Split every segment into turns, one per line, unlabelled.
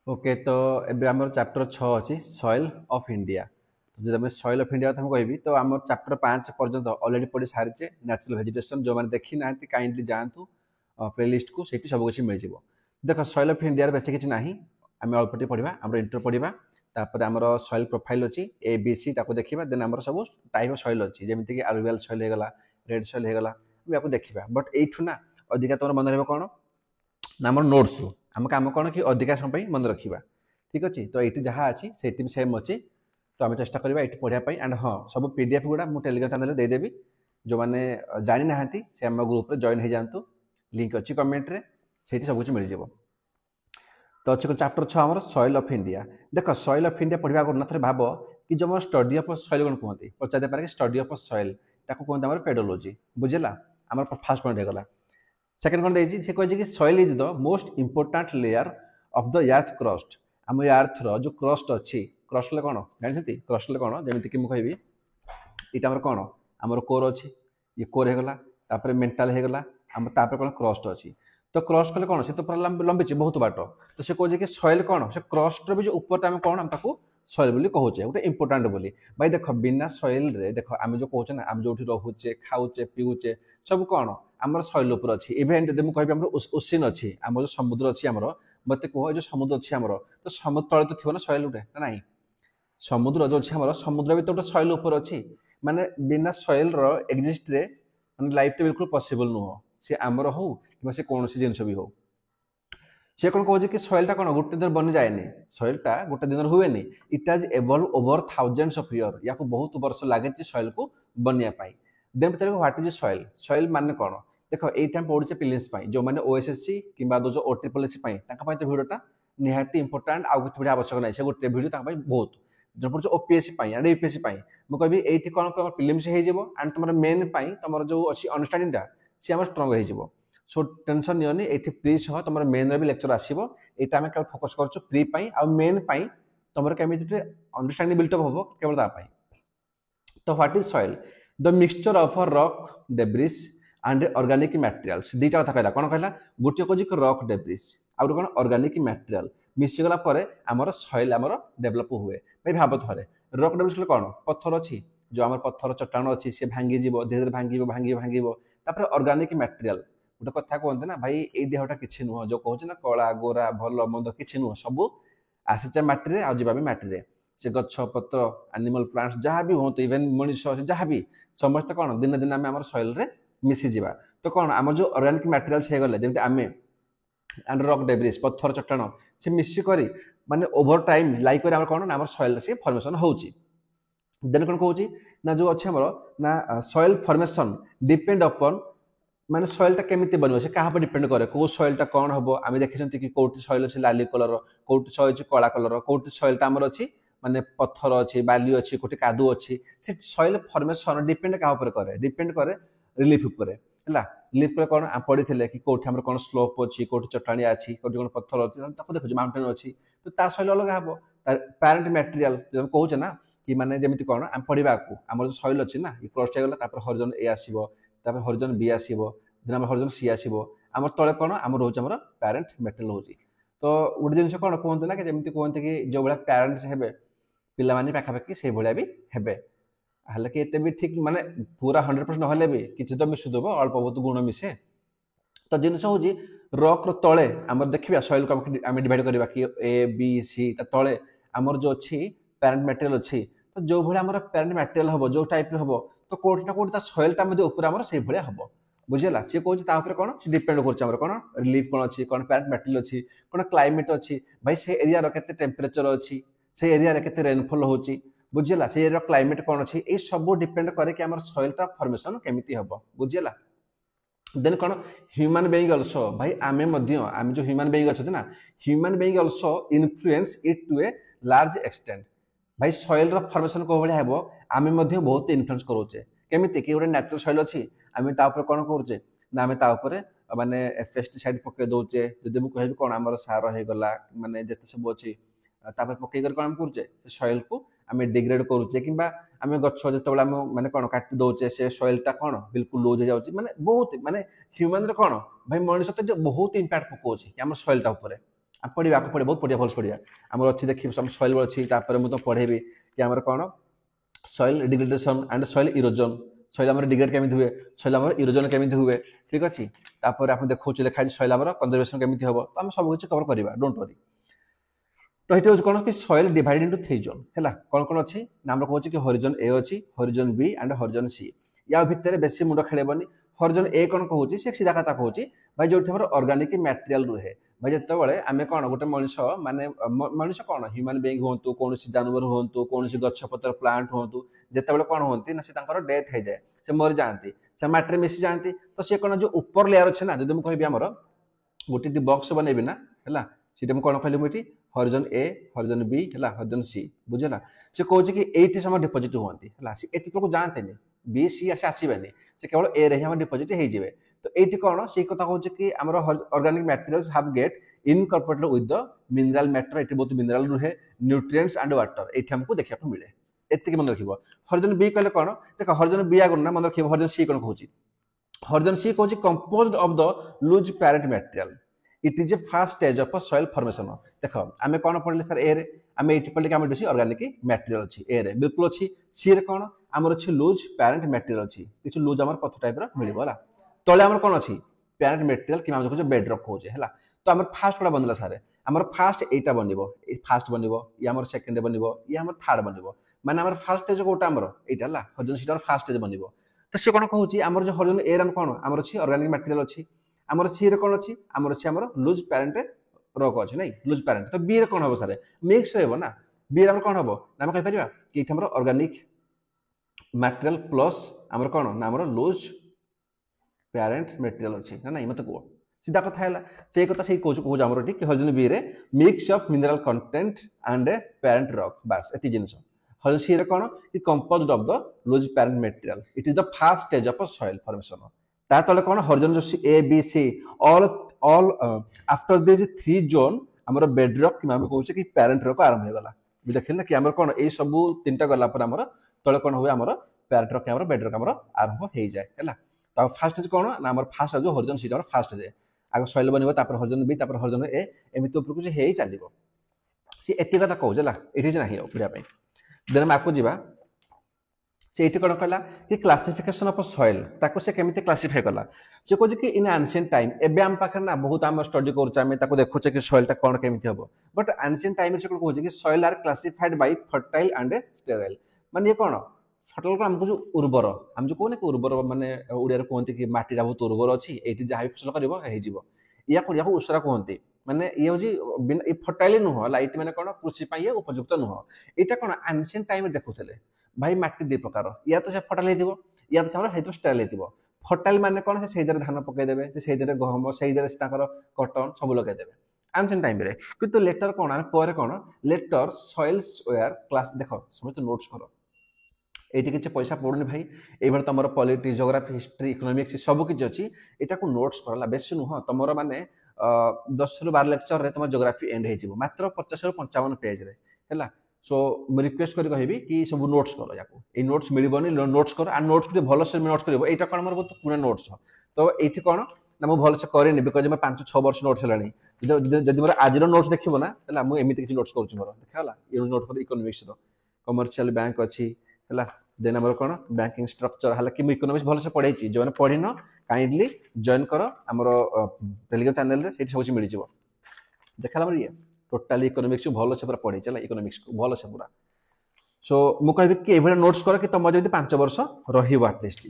Okay तो एबे हमर चैप्टर 6 अछि सॉइल ऑफ इंडिया। तो जब मैं सॉइल ऑफ इंडिया हम कहबी तो हमर चैप्टर 5 पर्यंत ऑलरेडी पढ़ी सारिचे नेचुरल वेजिटेशन जो माने देखि नांती काइंडली जांतु प्लेलिस्ट को सेठी सब कुछ मिल जिवो। देखो सॉइल ऑफ इंडिया रे बेसी किछ नाही हम अल्पटी पढ़िबा हमर इंट्रो पढ़िबा तापर हमर सॉइल प्रोफाइल अछि ए बी सी ताको देखिबा देन हमर सब टाइप ऑफ सॉइल अछि जेमिति कि एलुवियल सॉइल हे गला रेड सॉइल हे गला हम याको देखिबा बट एठु ना अधिका तोर मन रहबो कोन ना हमर नोट्स रो हम काम कौन कि अधिका समय मन रखा ठीक अच्छे तो ये जहाँ अच्छी से सेम अच्छी तो आम चेष्टा करवा ये पढ़ाई एंड हाँ सब पीडीएफ गुड़ा मुझे टेलीग्राम चैनल देदेवी जो मैंने जानी ना से आम ग्रुप जॉइन हो जातु लिंक अच्छी कमेंट रे से सब कुछ मिल जाव तो अच्छे चैप्टर 6 आम सॉइल ऑफ इंडिया देख सॉइल ऑफ इंडिया पढ़ा ना थे भाव कि जो स्टडी ऑफ सॉइल कौन कहते पचार पारे स्टडी ऑफ सॉइल कहते पेडोलॉजी बुझेगा आम फास्ट पॉइंट होगा सेकेंड कौन देखिए सी कहे कि soil is the most important layer of the earth crust आम अर्थ रो क्रस्ट अच्छी क्रस्ट कौन जानते क्रस्ट कौन जमीक मुझे यहाँ आम कौन आमर कोर अच्छी ये कोर होगला तापर मेंटाल होगला आम कौन क्रस्ट अच्छी तो क्रस्ट कले कौन से तो पूरा लंबी बहुत बाट तो से कहे कि सॉइल कौन से क्रस्ट भी जो ऊपर आम कौन आम सॉइल बोली कहूचे गोटे इंपोर्टाट बोली भाई देख बिना सॉइल रे देख आम जो कहूचे ना आम जो रोचे खाऊचे पीऊचे सब कौन आम सॉइल उपर अच्छी इभेन जब मुझे कह ओसिन अच्छी आम जो समुद्र अच्छी आमर मत कह जो समुद्र अच्छी आमर तो समुद्र तले तो थी ना सॉइल गोटे ना ना समुद्र जो अच्छी आमर समुद्र भी तो गोटे सॉइल उपर अच्छी माने बिना सॉइल रो एग्जिस्ट रे माने लाइफ तो बिल्कुल पॉसिबल नुह सी आमर हो कि से कौन जिनस भी हो सी कौन कहे कि सॉइल कौन गोटे दिन बनी जाए सॉइल गोटे दिन हुए it has evolved over thousands of year या बहुत वर्ष लगे सॉइल को बनवाई देन पचार व्हाट इज सॉइल सॉइल माने कौन देख ये पढ़ुचे प्रिलिम्स जो मैंने ओएसएससी कि जो ओट्रिपलएससी तो भिडटा निहाती इंपोर्टाट आउ कि आवश्यक ना से गोटे भिडियो बहुत जो पड़े ओपीएससी एंड यूपीएससी मुझे कहबी ये कौन तुम प्रिलिम्स हो एंड तुम मेन तुम जो अच्छी अंडरस्टांडिंग सी आम स्ट्रंग हो सो टेंशन नियोनी ये प्री सह तुम मेन भी लेक्चर आसो यहाँ आम फोकस कर प्री आ मेन तुम केमी अंडरस्टांडिंग बिल्टअप हम केवल तापाई तो what is soil the mixture of a rock debris and organic materials दीटा कथा कहला कौन कहला गोटे कह रॉक डेब्रिस आउ कौन ऑर्गेनिक मटेरियल मिसीगला आमर सॉइल आमर डेभलप हुए भाई भाव थे रॉक डेब्रिस कौन पत्थर अच्छी जो आम पत्थर चट्टाण अच्छी सी भांगी धीरे धीरे भांग ऑर्गेनिक मटेरियल गोटे कथा कहते ना भाई ये देहटा किसी नुह जो कहे ना कला गोरा भल मंद कि नुह सब आसीचे मटी आजा भी मटी से गछ पत्र एनिमल प्लांट्स जहाँ भी हूँ इवेन मनीष जहाँ भी समस्त कौन दिन दिन आम सॉइल रे मिसी जावा तो कौन आम जो ऑर्गेनिक मटेरियल्स हो गले जमी आम एंड रॉक डेब्रिस पत्थर चट्टाण से मिसिक माने ओवर टाइम लाइक कौन आम सॉइल से फॉर्मेशन होची देन कौन कहूँ ना जो अच्छे आमर ना सॉइल फॉर्मेशन डिपेंड अपॉन माने सॉइलटा केमिति बनबो से कहाँ पर डिपेंड करे को सॉइलटा कौन हबो आमे देखिसंती कि कोटी सॉइल अछि लाली कलर कोटी सॉइल अछि कला कलर कोटी सॉइलटा हमर अछि माने पत्थर अछि बाली अछि कोटी कादू अछि से सॉइल फॉर्मेशन डिपेंड कहाँ पर करे डिपेंड करे रिलीफ ऊपर हैला रिलीफ पर कोन आ पडिथिले कि कोठी हमर कोन स्लोप अछि कोठी चट्टाणी अछि कोठी कोन पत्थर अछि ताको देखु माउंटेन अछि तो ता सॉइल अलग हबो पैरेंट मटेरियल जब कहूचे ना कि माने जेमिति कोन हम पढिबा को हमर जो सॉइल अछि ना ई क्रॉस गेला तापर हॉरिजॉन ए आसीबो तापर हॉरिजॉन बी आसीबो देन हम हॉरिजॉन सी आसीबो हमर तळे कोन हमर रोज हमर पैरेंट मटेरियल होची तो उड जिंस कोन कहंत ना कि जेमिति कहंत कि जो बडा पैरेंट्स हेबे पिला माने पाखा पाखी से भलिया भी हेबे हाले कि एते भी ठीक माने पूरा 100% नहले भी किछि तो मिसु देबो अल्प बहुत गुण मिसे तो जिनस होची रॉक रो तळे हमर देखिबा सॉइल को हम डिवाइड करबा कि ए बी सी त तळे हमर जो अछि पैरेंट मटेरियल अछि तो जो भलिया हमर पैरेंट मटेरियल हबो जो टाइप रे हबो तो कोठी ना कोठी ता सॉइलटा मध्ये ऊपर हमर से भलिया हबो बुझेला सी कहूँ ता ऊपर कौन डिपेंड कर कौन रिलीफ कौन अच्छी कौन पैरेंट मटेरियल अच्छी कौन क्लाइमेट अच्छी भाई से एरिया रो केते टेम्परेचर अच्छी से एरिया रे केते रेनफॉल होची बुझेला से एरिया क्लाइमेट कौन अच्छी ये सब डिपेंड करे कि हमर सॉइलटा फॉर्मेशन केमिति हबो बुझेला देन कौन ह्यूमन बीइंग आल्सो भाई आमे मध्य आमे जो ह्यूमन बीइंग अछि ना human being also influence it to a large extent भाई सॉइल रो फॉर्मेशन को भलिया हेबो आमे मध्य बहुत इन्फ्लुएंस करूचे केमिति कि गोटे नेचुरल सॉइल अछि आमे ता ऊपर कोन करूचे ना आमे ता ऊपर माने पेस्टिसाइड पके दोचे जदि मु कहबी कोन हमर सार हे गला माने जते सब अछि तापर पके कर कोन करूचे से सॉइल को आमे डिग्रेड करूचे किबा आमे गच्छ जते बेला माने कोन काटि दोचे से सॉइलटा कोन बिल्कुल लूज हो जाउची माने बहुत माने ह्यूमन रे कोन भाई मनुष्य तो बहुत इंपैक्ट पकोछि हमर सॉइलटा ऊपर पढ़िया आपको पढ़े बहुत पढ़िया भल पढ़िया आमर अच्छी देखिए सॉइल अच्छी मुझे तुम पढ़ेबी कि आमर कौन soil degradation and soil erosion soil आमर डिग्रेड केमिति हुए सॉइल आमर इरोजन केमिति हुए ठीक अच्छे तापर आप देखो लिखा है सॉइल आमर कंजर्वेशन केमिति हम तो आम सब कुछ कवर करवा डोंट वरी तो ये हूँ कौन कि सॉइल डिवाइडेड इनटू 3 जोन है कौन कौन अच्छी ना आम कहूँ कि हॉरिजन ए अच्छी हॉरिजन बी एंड हॉरिजन सी या भितर बेसी मुंड खेलेबनी हॉरिजन ए कौन कहूँ से सीधा कथा कहूँ भाई जो ऑर्गेनिक मटेरियल रुहे भाई जिते आम कौन गोटे मनीष माने मनीष कौन ह्यूमन बीइंग हूँ कौन जानवर हूँ कौन गछपतर प्लांट हूँ जिते कौन होती ना से डेथ हो जाए से मरी जाती से माटी मिसी जाती तो सी कौन जो ऊपर लेयर अच्छे ना जब मुझे कहि आमर गोटे बक्स बनैबी ना है सीटा मुझे कौन कहली मुझे हॉरिजन ए हॉरिजन बी है हॉरिजन सी बुझेगा से कहूँ कि एटी समय डिपोजिट हुई है एत लोग जाते बी सी आसे आसबेनि से केवल ए रे डिपोजिट हो तो ये कौन से कथा कहूँ कि आम organic materials have get incorporated with the mineral matter ये बहुत मिनरल रुहे न्यूट्रिएंट्स एंड वाटर ये हमको देखा मिले एति मन रख हॉरिजन बी कहले कौन देख हॉरिजन बी आगे ना मन रख हॉरिजन सी कौन कहूँ हॉरिजन सी कहूँ composed of the loose parent material it is a first stage of soil formation देख आम कौन पढ़ले सर ए रे आम ये पढ़ले आम ऑर्गेनिक मटेरियल अच्छी ए रे बिल्कुल अच्छी सी रे कौन आमर अच्छी लूज पैरेंट मटेरियल अच्छी किसी लूज आम पथ टाइप मिल तले आमर कौन अच्छी पैरेंट मटेरियल कि देखो बेड रॉक हो तो आम फास्ट गोटा बनला सारे आमर फास्ट एटा बनब फास्ट बनब ये आम सेकेंड बनब ये आम थार्ड बनब माने आमर फास्ट स्टेज कोटा आमर यहाँ हॉरिजन सी फास्ट स्टेज बनब तो सी कौन कहूँ आमर जो हॉरिजन ए रे कौन आमर अच्छी ऑर्गेनिक मटेरियल अच्छी आमर सी रे कौन अच्छी आमर अच्छी आमर लूज पैरेंट रॉक अच्छी नहीं लूज पैरेंट तो बी रे कौन हम सारे मिक्स रहा ना बी रे कौन हम ना कहीपर कि ये ऑर्गेनिक मटेरियल प्लस आमर कौन ना आमर लूज पैरेंट मटेरियल अच्छी ना नहीं मत कह सीधा कथा है से कथा से कहूँ आमर कि हॉरिजन बी रे mix of mineral content and parent rock बास एति जिनिस हॉरिजन सी रे कौन कि composed of the loose parent material it is the first stage of soil formation ता तले कौन हॉरिजन जो A B C all after this 3 zone आमर बेड रॉक कि कहूँ कि पैरेंट रॉक आरंभ हो गला देखिए ना कि आमर कौन ये सब 3टा गला पर आमर तले कौन हुए आमर पैरेंट रॉक आमर बेड रॉक आमर आरंभ हो जाए है तो फास्ट कौन ना आमर फास्ट जो हॉरिजन सी फास्ट जाए आगे सॉइल बनब तापर हॉरिजन बी तापर हॉरिजन ए एमती उपरको से हे चलो सी एति कथा कहूँ ये ना पढ़ा देन आम आपको जावा से ये कौन कहला कि क्लासिफिकेशन ऑफ सॉइल ताको से केमिति क्लासिफाई कला से कहूँ कि इन एंशिएंट टाइम एबे आम पाखे ना बहुत आम स्टडी करूँ देखुचे कि सॉइलटा कौन केमिति हबो बट एंशिएंट टाइम से कौन कहूँ कि soil are classified by fertile and sterile माने ये कौन फर्टाइल को हमको जो उर्वर हम जो कहने कि उर्वर माने ओडिया कहते कि माटीटा बहुत उर्वर अच्छी ये जहाँ भी फसल कर या उसरा कहते माने ये हूँ फर्टाइल नुह लाइट माने कौन कृषि ये उपयुक्त नुह यहाँ कौन एंशिएंट टाइम देखुले भाई माटी 2 प्रकार या तो से फर्टाइल हो या तो स्टेराइल हो फर्टाइल माने कौन से धान पकईदेवे से गहम से कटन सब लगेदेवे एंशिएंट टाइम रे किंतु लेटर कौन आम पर कौन लेटर सॉइल्स वेयर क्लास देख समस्त नोट्स कर ये किसी पैसा पड़ूनी भाई ये तुम पॉलिटी जियोग्राफी हिस्ट्री इकोनॉमिक्स सब किसी अच्छी यहाँ को नोट्स कर बेस नुह तुम माने 10 ରୁ 12 लेक्चर रे तुम जियोग्राफी एंड हो मात्र 50 ରୁ 55 पेज रे है सो मुझे रिक्वेस्ट कर कहि कि सब नोट्स कर या नोट्स मिलबनी नोट्स कर आ नोट्स को भल से नोट्स कर यहाँ कौन मोर बहुत पुराना नोट्स तो ये कौन ना मुझे भल से करेनि बिकज मैं 5-6 वर्ष नोट्स है जब मोर आज नोट्स देखो ना है मुझे एमती किसी नोट्स कर देखा ये नोट कर इकोनॉमिक्स कमर्शियल बैंक अच्छी है देन आम कौन बैंकिंग स्ट्रक्चर हालांकि मुझे इकोनॉमिक्स भल से पढ़ाई जो मैंने पढ़ी न काइंडली जॉइन कर आम टेलीग्राम चैनल से सब मिल जाव देखा ये टोटाली इकोनॉमिक्स भल से पूरा पढ़ी चला इकोनॉमिक्स को भल से पूरा सो मुझे कहबी कि ये नोट्स कर कि तुम जब 5 वर्ष रटलिस्ट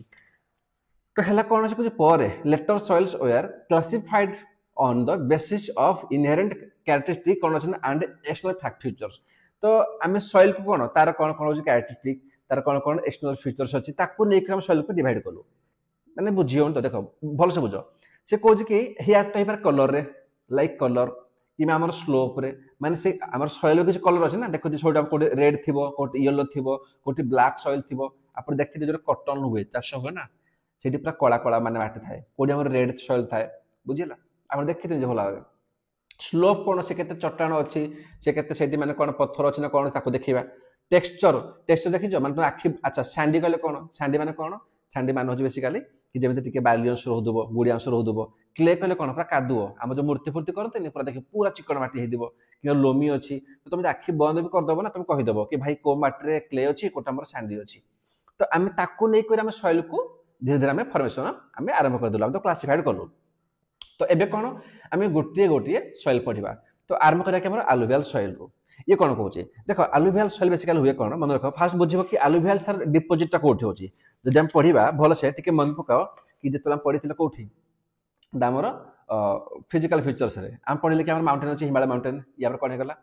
तो है कौन से कुछ पर later soils were classified on the basis of inherent characteristic कौन अच्छे एंड एक्सटर्नल फैक्ट फीचर्स तो आम सॉइल को कौन तार कौन कौन हो कैरेक्टरिस्टिक तार कौन कौन एक्सटर्नल फीचर्स अच्छी नहीं हम सॉइल को डिवाइड कलु मैंने बुझीओन तो देख भल से बुझ से कौन कि हेयर तो कलर रे लाइक कलर कि आम स्लोप रे माने से आम सॉइल किसी कलर अच्छे ना देखो छोटा कौटे रेड थी कौटे येलो थी कौटे ब्लैक सॉइल थी आप देखते जो कटन हुए चाष हुए ना से पूरा कला कला माने माटी थाए कौटे आम रेड सॉइल थाए बुझेगा आप देखते भल भाव स्लोप कौन से चट्टाण अच्छी से के माने कौन पत्थर अच्छी ना कौन ताको देखा टेक्सचर देखी माने तुम आखि अच्छा सैंडी कहले कौन सैंडी माने कौन सैंडी मान हूँ बेसिकाली कि जमी टे बाली अंश रोदब गुड़ी अंश रोदब क्ले कहले कौन पूरा कादुओ आम जो मूर्ति फूर्ति करते पूरा देखिए पूरा चिकन माटी हो कि लोमी अच्छी तो तुम आखि बंद भी करदेव ना तुम कहीदेव कि भाई को माटी क्ले अच्छी कोटा मोर सैंडी अच्छी तो आम ताकू नहीं सॉइल को धीरे धीरे आम फर्मेसन आम आरंभ करदेलु आम तो क्लासीफाइड कलु तो एबे कौन आम गोटे गोटे सॉइल पढ़ा तो आरंभ करा आलुवियल सॉइल रू ये कौन कहूँ देख आलुवियल सॉइल बेसिकली हुए कौन मन रख फास्ट बुझे कि आलुवियल सार डिपोजिटा कौटी होची जब आम पढ़ा भलसे टी मन पकाओ कि जो पढ़ी कौटी आमर फिजिकल फीचर्स आम पढ़ले कि माउंटेन अच्छी हिमालय माउंटेन या कौन होगा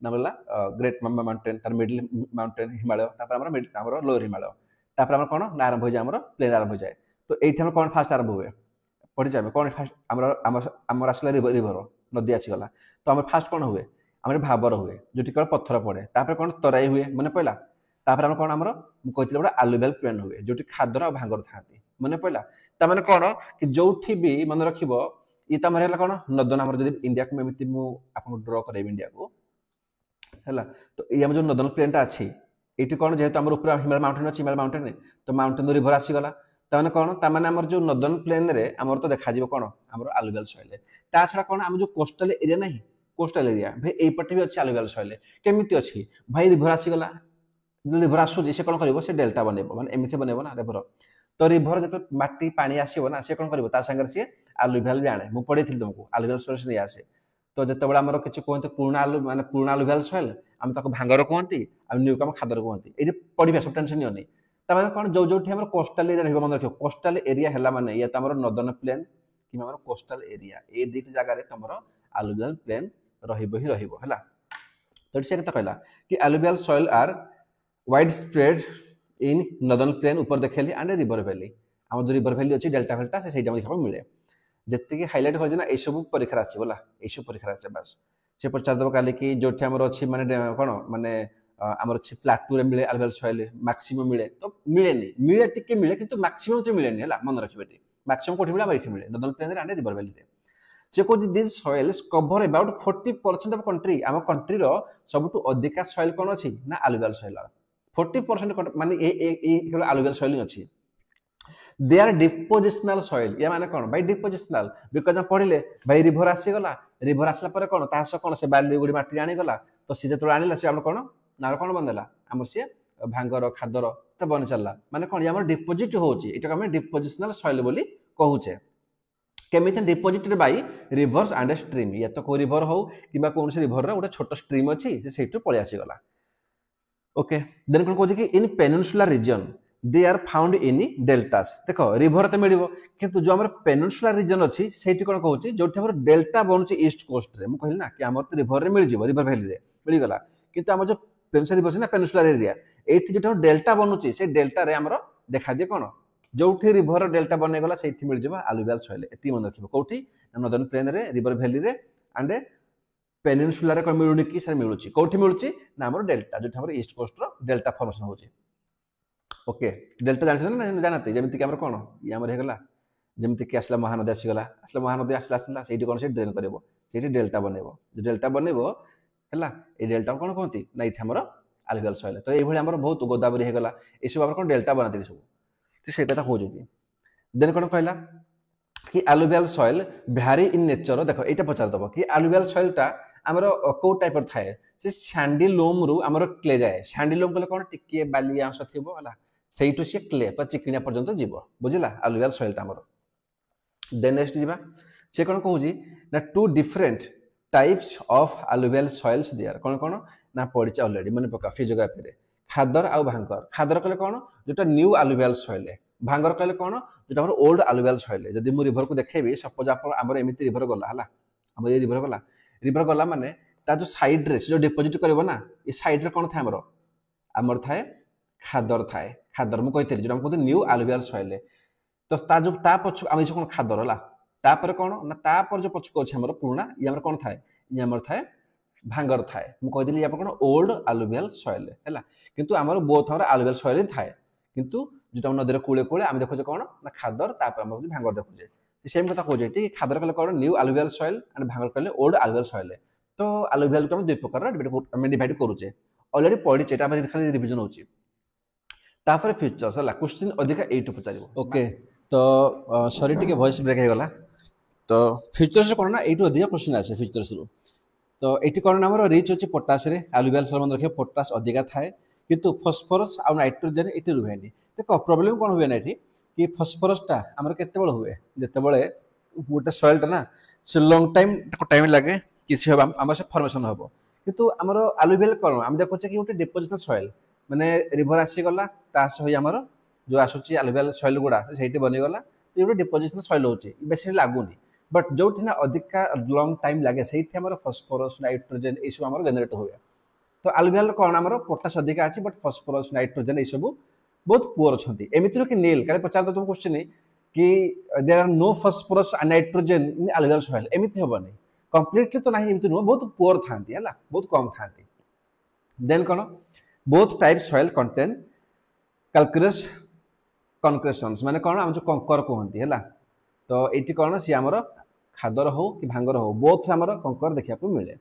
ना बोला ग्रेट माउंटेन तार middle mountain Himalaya lower Himalaya तापर कौन ना आरंभ हो जाए प्लेन आरंभ हो जाए तो ये कौन फास्ट आरंभ हुए पढ़ी जाए कौन फास्ट आमर आसला रिभर नदी आसीगला तो आम फास्ट कौन हुए आम भावर हुए जो केवल पत्थर पड़े तापर कौन तराई हुए मन पड़ा तापर आम कौन आमर कहते गोटे आलुवियल प्लेन हुए जो खादर आ भांगर था मन पड़ा तार कौन कि जो भी मन रख ये तो है कौन नदन आम जब इंडिया को एमती आपको ड्र कर इंडिया को है तो ये जो नदन प्लेनटा अच्छी ये कौन जेहतु आम ऊपर हिमालय माउंटेन अच्छी हिमालय माउंटेन तो माउंटेन रिभर आसीगला ताने कौन ताने आमर जो नदन प्लेन रे आमर तो देखा कौन आमर आलुवियल सॉइल ता छड़ा कौन आम जो कोस्टल एरिया नहीं कोस्टल एरिया भाई एपटे भी अच्छी आलुवियल सॉइल केमिति अच्छी भाई रिभर आसीगला जो रिभर आसुची से कौन कर डेल्टा बनइब माने एमती बनइब ना रिभर तो रिभर जो माटी पानी आसो ना सी कौन कर सी आलुवियल भी आने मुझे पढ़ी तुमको आलुवियल सॉइल नहीं आसे तो जिते आमर किसी कहते पुराना आलु माने पुराना आलुवियल सॉइल आम ताको भांगर कहती न्यू को खादर कहती ये पढ़ा सब टेंशन नहीं तार कौन जो जो कोस्टाल एरिया मन रख कोस्टाल एरिया है माने या तो नदन प्लेन कि कोस्टाल एरिया ये दुईट जगह तुम आलुवियल प्लेन रहा तो से कहला कि alluvial soil are wide spread in northern plain ऊपर देखेली एंड रिवर वैली आम जो रिवर वैली अच्छी डेल्टा फेल्टा से देखा मिले जी हाइलाइट हो ये सब परीक्षा आसला ये परीक्षा आसे बास से पचारदेव काली कि जो अच्छी माने कौन माने आमर अच्छी प्लाटू मिले आलुवियल सॉइल मैक्सिमम मिले तो मिले टिके मिले किंतु मैक्सिमम तो मिले है मन रखिए मैक्सिमम कोठी मिले ये मिले northern plain and river valley से कहते this soils cover about 40% of country आम कंट्री सबुठ अधिका सॉइल कौन अच्छी ना आलुवियल सॉइल 40% माने केवल आलुवियल सॉइल अच्छी दे आर डिपोजिशनल सॉइल या माने कौन भाई डिपोजिशनल बिकज हम पढ़ले भाई रिभर आसीगला रिभर आसला पर कौन तास कौन से बाली गुड़ी माटी आनीगला तो सी जो आनिला से कौन ना कौन बनदेला आमर सी भांगर खादर तो बन चलला माने कौन आम डिपोजिट होम डिपोजिशनल सॉइल बोली कहूचे केमिति deposited bye reverse and stream या तो को रिवर हो कि कौन से रिवर गोटे छोट स्ट्रीम अच्छी से पलि आसीगला ओके देन कौन कहूँ कि in peninsula region they are found in deltas देख रिवर तो मिल किंतु जो आम पेनिनसुला रीजन अच्छी से कौन कहूँ जो डेल्टा बनूँ ईस्ट कोस्ट रे कहली ना कि आम तो रिवर मिल रिवर वैली मिलगला किंतु आम जो पेनिनसुला रिवर ना पेनिनसुलर एरिया ये जो डेल्टा बनूँ से डेल्टा रे आमर देखा दिए कौन जो रिवर डेल्टा बनईगला से मिल जाए आलुवियल सॉइल ये मन रखिए कौटी नदन प्लेन रे रिवर वैली रे एंड पेनिनसुला कौन मिलूनी कि सर मिलूँ कौटी मिलूँ ना आम डेल्टा जो ईस्ट कोस्ट डेल्टा फॉर्मेशन होची ओके डेल्टा जान जानते जमीक आम कौन ये होगा जमीक आसला महानदी आसीगला आसला महानदी आसला आसला से कौन से ड्रेन कर डेल्टा बनइब जो डेल्टा बनइब है ये डेल्टा कौन कहती ना ये आमर आलुवियल सॉइल तो ये आम बहुत गोदावरी होगा ये सब कौन डेल्टा बनाते सब तो से कहते देन कौन कहला कि आलुवियल सॉइल भ्यारी इन नेचर देख ये पचारदेव कि आलुवियल सॉइलटा आमर कौ टाइप थाए से सैंडिलोम रु आमर क्ले जाए सैंडिलोम कले कौन टिके बाली अंश थी से सी क्ले चिकणिया पर्यंत जीव बुझला आलुवियल सॉइलटा आमर देन नेक्स्ट जीवा से कौन कहूँ ना two different types of alluvial soils there कौन कौन ना पड़ी ऑलरेडी मन पका फिजियोग्राफी रे खादर आउ भांगर खादर कहले कौन जो न्यू आलुवियल सॉइल भांगर कहले कौन जो ओल्ड आलुवियल सॉइल जदि मु रिवर को देखेबी सपोज आप आमर एमती रिवर गला है आम ये रिवर गला माने ता जो साइड रे जो डिपोजिट करबो ना ये साइड रे कौन थाए आमर थाए खादर मु कहते जो कहते न्यू आलुवियल सॉइल तो ता जो ता पछ आम कौन खादर है तापर कौन ना तापर जो पछक अच्छे आमर पुराना ये आमर कौन थाए ये आमर थाए भांगर थाए मुझे कहली कौन ओल्ड आलुवियल सॉइल है किंतु आमर बोथ आमर आलुवियल सॉइल ही थाए किंतु जो नदी कूले कूले आम देखुचे कौन ना खादर भांगर देखुचे सेम कथा कहते खादर कहले कौन न्यू आलुवियल सॉइल एंड भांगर कहले ओल्ड आलुवियल सॉइल तो आलुवियल को दुई प्रकार डिवाइड करुचे ऑलरेडी पढ़ी खाली रिविजन होची तापर फीचर्स है क्वेश्चन अधिका एटू पचार ओके तो सॉरी टिके वॉइस ब्रेक हो गला तो ଫିଚର୍ସ କ'ଣ ନା ଏଇଠୁ ଅଧିକ କ୍ୱେଶ୍ଚିନ୍ ଆସେ ଫିଚର୍ସରୁ। ତ ଏଇଠି କ'ଣ ନା ଆମର ରିଚ୍ ଅଛି ପଟାସରେ, ଆଲୁଭିଆଲ ସଏଲ୍ ମନେ ରଖିବା ପଟାସ ଅଧିକା ଥାଏ, କିନ୍ତୁ ଫସ୍ଫରସ୍ ଆଉ ନାଇଟ୍ରୋଜେନ୍ ଏଠି ରୁହେନି। ଦେଖ ପ୍ରୋବ୍ଲେମ୍ କ'ଣ ହୁଏ ନା ଏଠି କି ଫସ୍ଫରସ୍ଟା ଆମର କେତେବେଳେ ହୁଏ, ଯେତେବେଳେ ଗୋଟେ ସଏଲ୍ଟା ନା ସେ ଲଙ୍ଗ୍ ଟାଇମ୍ ଲାଗେ କିଛି ହେବ ଆମର ସେ ଫର୍ମେସନ୍ ହେବ। କିନ୍ତୁ ଆମର ଆଲୁଭିଆଲ କ'ଣ ଆମେ ଦେଖୁଛେ କି ଗୋଟେ ଡିପୋଜିସନାଲ୍ ସଏଲ୍, ମାନେ ରିଭର ଆସିଗଲା ତା ସହ ଆମର ଯେଉଁ ଆସୁଛି ଆଲୁଭିଆଲ ସଏଲ୍ ଗୁଡ଼ା ସେଇଠି ବନିଗଲା, ତ ଗୋଟେ ଡିପୋଜିସନାଲ୍ ସଏଲ୍ ହେଉଛି, ବେଶୀ ଲାଗୁନି। बट जो अधिका लंग टाइम लगे से फस्फरस नाइट्रोजेन ये सब जेनेट हुए। तो आलुभियाल कौन आम पोटास अधिका अच्छी बट फस्फरस नाइट्रोजेन ये सब बहुत पुअर अच्छा एमती कि नील क्या पचार तुम क्वेश्चन कि there are no phosphorus nitrogen in alluvial soil एमती हेनी कंप्लीटली तो ना एमती नुह बहुत पुअर था बहुत कम था। देन कौन both type soil contain calcareous concretions माने कौन आम जो कंकर कहती है। तो ये कौन सी आमर खादर हो कि भांगर हो बोथ आमर कंकर देखा मिले।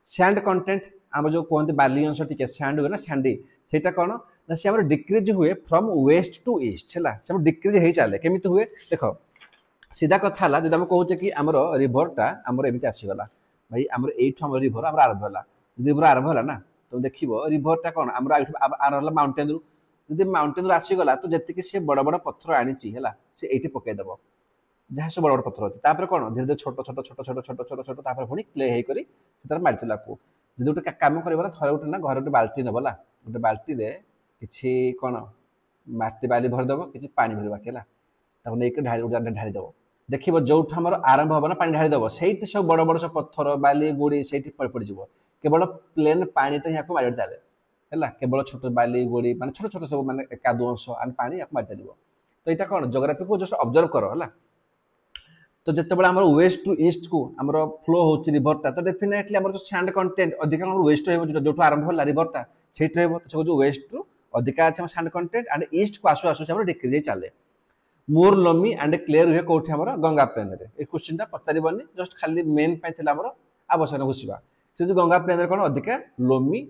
सैंड कंटेंट आम जो कहते बाली अंश टी सैंड हुए ना सैंडी सेटा कौन ना सी आम डिक्रीज हुए फ्रॉम वेस्ट टू ईस्ट है डिक्रीज हो चले केमी हुए देख सीधा कथा है जब कहे कि आमर रिभरटा आमर एमती आसीगला भाई आमर एम रिभर आम आरंभ है रिभर आरंभ है ना तुम देख रिभरटा कौन आम आरंभ माउंटेन रु जब माउंटेन रु आसीगला तो जी सी बड़ बड़ पत्थर आनी सी ये पकईदेव जहाँ सब बड़ बड़ पत्थर अच्छे तापर कौन धीरे धीरे छोट छोट छोट छोट छोट छोट छोट तापर पुणी क्ले होकर से मारी चला को जो गोटे कम कर थे गोटे ना घर गोटे बाल्टी नबला गोटे बाल्टी किसी कौन माटी बाली भरदेव कि पा भर बाकी है ढाईदेव देख जो आरंभ हम ना पा ढाईदेव से सब बड़ बड़ सब पत्थर बाली गोड़ी से पड़ज केवल प्लेन पाटा यहाँ मारि चले है केवल छोट बाली गोड़ी माने छोट छोट सब माने कादू अंश आन पानी मारि चलो। तो यहाँ कौन जोग्राफी को जस्ट ऑब्जर्व कर है। तो जिते आम वेस्ट टू ईस्ट को आम फ्लो हो रिभरटा तो डेफिनेटली आम जो सैंड कंटेंट अधिक वेस्ट जो आरंभ है रिभरटा से जो वेस्ट रु अधिका अच्छे सैंड कंटेंट एंड ईस्ट को आसु आसु डिक्रीज चले। मोर लमी एंड क्लियर हुए कौटी आम गंगा प्लेन में क्वेश्चन पचारबनी जस्ट खाली मेन पाई आवश्यक घुसवा से जो गंगा प्लेन कौन अधिका लोमी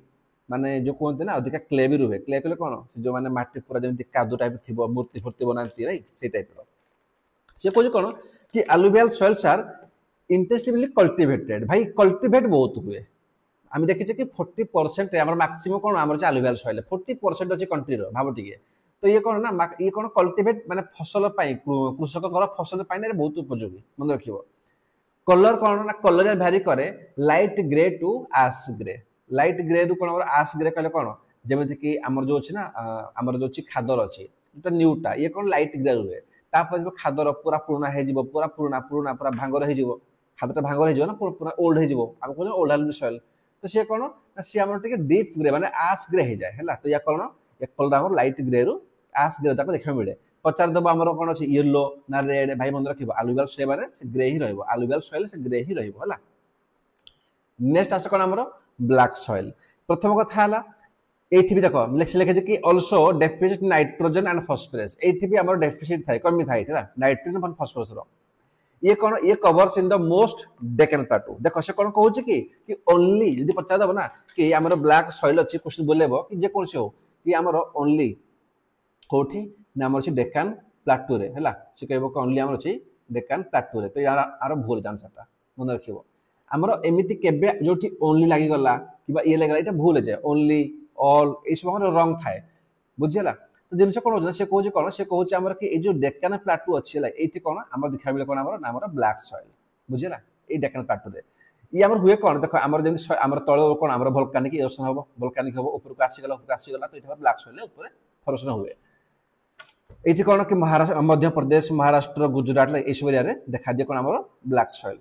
माने जो कहते ना अधिका क्ले भी रुहे क्ले कले कौन से जो मैंने माटी पूरा जमी कादू टाइप थी मूर्ति फूर्ति बनाती राइट से टाइप से कहे कौन कि आलुभियाल सॉइल्स आर इंटेंसिवली कल्टिवेटेड भाई कल्टिवेट बहुत हुए आम देखीचे कि 40% मैक्सिमम कौन आम आलुभियाल सॉइल 40% अच्छे कंट्री भाव टे तो ये कौन ना ये कौन कल्टिवेट माने फसल कृषक फसल बहुत उपयोगी मन रख कलर कौन ना कलर भ्यारी करे लाइट ग्रे टू आश ग्रे लाइट ग्रे रु कौन आश ग्रे कहले कौन जमीती कि आमर जो अच्छी ना आमर जो खादर अच्छी जो न्यूटा ये कौन लाइट ग्रे रुहे तापर जो खादर पूरा पुराना हो पूरा पुराना पुराना पूरा भांगर हो खादर भांगर हो पूरा ओल्ड हो कहते ओल्ड आलुभियाल सॉइल तो सी कौन सी आम डीप ग्रे माने आश ग्रे हो जाए है। तो या कौन या कलर आम लाइट ग्रे रु आश ग्रे तक देखा मिले पचारदेव आम कौन अच्छे येलो ना रेड भाई मन रख आलुभियाल सॉइल माने से ग्रे ही रहिबो आलुभियाल सॉइल से ग्रे ही रहिबो है। नेक्स्ट आस कौन आम ब्लैक सॉइल प्रथम कथा है ये भी देख लिखे कि also deficit nitrogen and phosphorus ये भी आम डेफिसिट थाए कमी थाए नाइट्रोजन और फॉस्फोरस ये कौन ये covers in the most Deccan plateau देख से कौन कहूँ कि ओनली जब पचारदेव ना कि आम ब्लैक सॉइल अच्छी क्वेश्चन बोलेब कि जेकोसी हो कि आमर ओनली कौटी ना आम अच्छी डेकान प्लाटू रे है से कह ओनली आम अच्छी डेकान प्लाटू रे तो यार भूल आंसरटा मन रख आमर एमती केबे जो ओनली लगिगला कि ये लगे ये भूल जाए ओनली ऑल ये सब रंग थाए बुझीला। तो जिन कौन हो से कौन कौन से कहूँ आम कि जो डेकान प्लाटू अच्छी है ये कौन आम देखा मिले कौन आम ब्लैक सॉइल बुझीला ये डेकान प्लाटू रे ये आम हुए कौन देख आम जमी आम तल कौन आम भोल्कानिक इरोशन हम भोल्कानिक हम ऊपर आसीगला तो ये ब्लैक सॉइल ऊपर फॉर्मेशन हुए ये कौन कि महाराष्ट्र मध्य प्रदेश महाराष्ट्र गुजरात ये सब एरिया देखा दिए कौन आम ब्लैक सॉइल।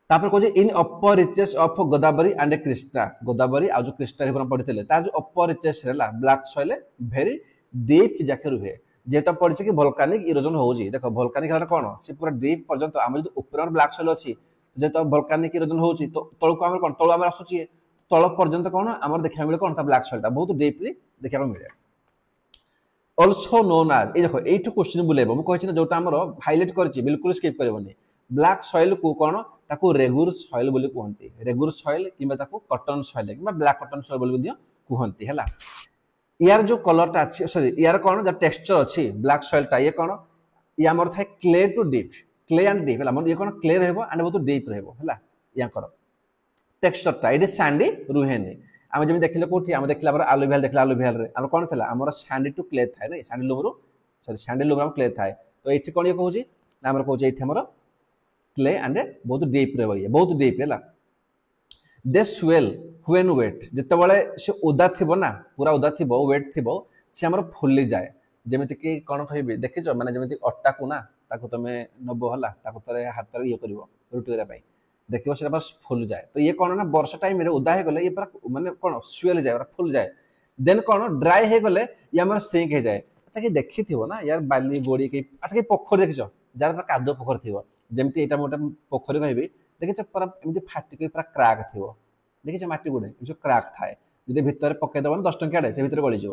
तापर कहे in upper reaches of Godavari and Krishna Godavari आ जो कृष्णा रिवर पढ़ी तार जो upper reaches black soil very deep जाके रुहे जेहेतु पढ़ी कि भोल्कानिक इरोजन हो देख भोल्कानिक कौन से पूरा डीप पर्यंत आम जो ऊपर ब्लैक सॉइल अच्छी जेहेतु भोल्कानिक इरोजन हो तो तलक आम कौन तल आम आसूचे तल पर्यंत कौन आम देखा मिले कौन ब्लैक सॉइल बहुत डीपली देखा मिले। ऑल्सो नोन आज ये देख ये क्वेश्चन बुलेब मुझे जो हाइलाइट कर बिल्कुल स्किप करनी ब्लैक सॉइल को कौन ताकू रेगुर सॉइल बोली कहते रेगुर सॉइल किंबा ताकू कॉटन सॉइल किंबा ब्लैक कॉटन सॉइल बोली कहते है। यार जो कलरटा अच्छी सॉरी यार कौन जो टेक्सचर अच्छी ब्लैक सॉइलटा ये कौन ये आमर थाए clay to deep clay and deep है ये कौन क्ले रहिबो एंड बहुत डीप रहिबो है याकर टेक्सचरटा ये सैंडी रुहेनी आम जमी देखिले कोठी आम देखला आलुविहाल देखला आलुविहाल रे आम कौन था आम सैंडी टू क्ले थाए ना सैंडी लुम सॉरी सैंडी लुम क्ले थाए तो ये कौन ये कहूँ आम कहे ये आमर क्ले एंड बहुत डीप रही ये बहुत डीप है दे स्वेल व्हेन वेट जितेबाला से ओदा थी ना पूरा ओदा थी वेट थी सी आम फुली जाए जमीती कि कौन कह देखिच मैंने जमी अटा को ना तुम नब है थे हाथ ये कर रुटी करने देखो से फुल जाए तो ये कौन ना वर्षा टाइम ओदा हो गले ये पूरा माने कौन स्वेल जाए पूरा फुल जाए देन कौन ड्राई हो गले ये आम सिंक हो जाए अच्छा कि देखी थी ना यार बाली गोड़ी कहीं अच्छा कि पोखर देखिच जार पूरा कादुआ पोखर थी जमी यहाँ गोटे पोखरी कहि देखिए पूरा एमती फाटिक पूरा क्राक थी देखिए मटी गुड़े जो क्राक थाए जो भितर पकईदेव 10 टंकिया से भितर गलीज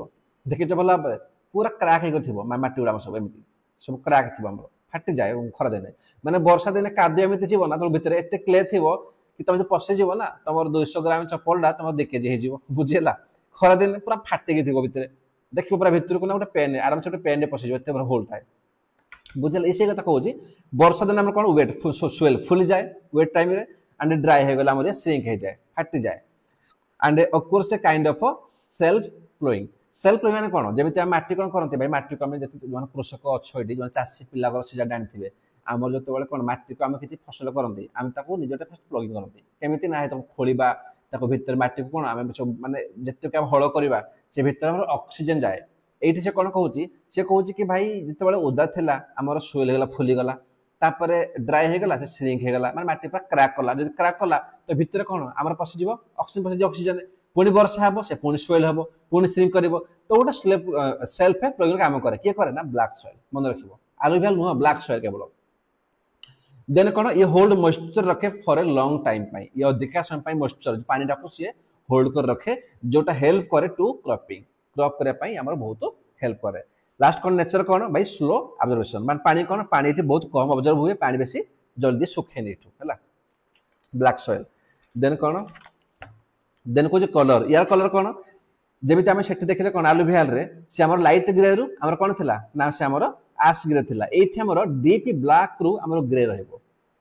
देखिए भल भाव पूरा क्राक हो मटी गुड़ा सब एमती सब क्राक थी फाटी जाए खरा दिने मैंने वर्षा दिने कादुआ एमती जीव ना तुम भितर एत क्ले थी कि तुम जो पशिज ना तुम 200 ग्राम चपलटा तुम 2 केजी हो बुझेगा खरा दिन पूरा फाटिकी थी भितर देखिए पूरा भितर को ना गोटे पेन आराम से गोटे पेन पशिज एत होल थाए बुझे इसे कथा कहूँ वर्षा दिन आम कौन वेट स्वेल फुली जाए वेट टाइम एंड ड्राई हो गला सिंक हो जाए फाटी जाए and of course a kind of self ploughing माने कौन जमी माटी कौन करते भाई माटी को जो कृषक अच्छे जो चाषी पिला से जानते आम जो कौन माटी को आम किसी फसल करते आम निजे फर्स्ट प्लगिंग करते केमी ना तुम खोलिबा भितर माटी को कौन आम माने जितक हल करवा से भितर ऑक्सीजन जाए ये से कौन कहूँ सी कहूँ कि भाई जिते ओदा था आम स्वेल होगा फुलीगला तापर ड्राई हो गला से श्रिंक हो गला माने माटी पूरा क्राक कला जब क्राक कला तो भितर कौन आम पशिज ऑक्सीजन पशिज ऑक्सीजन पुणी वर्षा हम से पुणी स्वेल हम पुणी श्रिंक कर तो गोटे सेल्फ प्लगिंग काम करे किए करे ना ब्लैक सॉइल मन रखियो आलुविहाल नुह ब्लैक सॉइल केवल देन कौन ये होल्ड मॉइस्चर रखे फॉर ए लॉन्ग टाइम ये अधिका समय मॉइस्चर पानी टाको सी होल्ड कर रखे जोटा हेल्प करे टू क्रॉपिंग क्रॉप करने आम बहुत हेल्प करे लास्ट कौन नेचर कौन भाई स्लो ऑब्जर्वेशन मान पानी कौन पानी बहुत कम ऑब्जर्व हुए पानी बेसी जल्दी सुखे नहीं है ब्लैक सॉइल देन कौन देन कौन कलर यार कलर कौन जमी आम से देखले कौन आलुविहाल रे से आम लाइट ग्रे रु आम कौन थी ना से आम आश ग्रे थी ये आम डीप ब्लैक रु आम ग्रे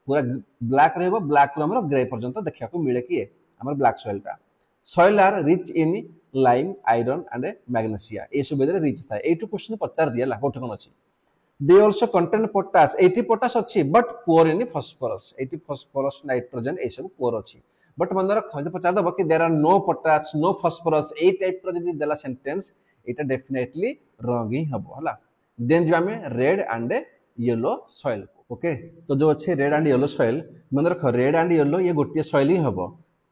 पूरा ब्लैक ब्लैक रु आम ग्रे पर्यंत देखा मिले किए आम ब्लैक सॉइलटा soil are rich in lime iron and magnesia ये सब रिच था ये क्वेश्चन पचार दिया गोटे कौन अच्छी they also contain potash 80 potash अच्छी but poor in phosphorus 80 phosphorus nitrogen ये सब पुअर अच्छी बट मन रख पचार दब कि there are no potash no phosphorus ये टाइप रो देला सेंटेंस এটা डेफिनेटली रंग ही हम है देन जो आम red and yellow soil okay तो जो अच्छे रेड एंड येलो सॉइल मन रख रेड एंड येलो ये गोटे सॉइल ही हम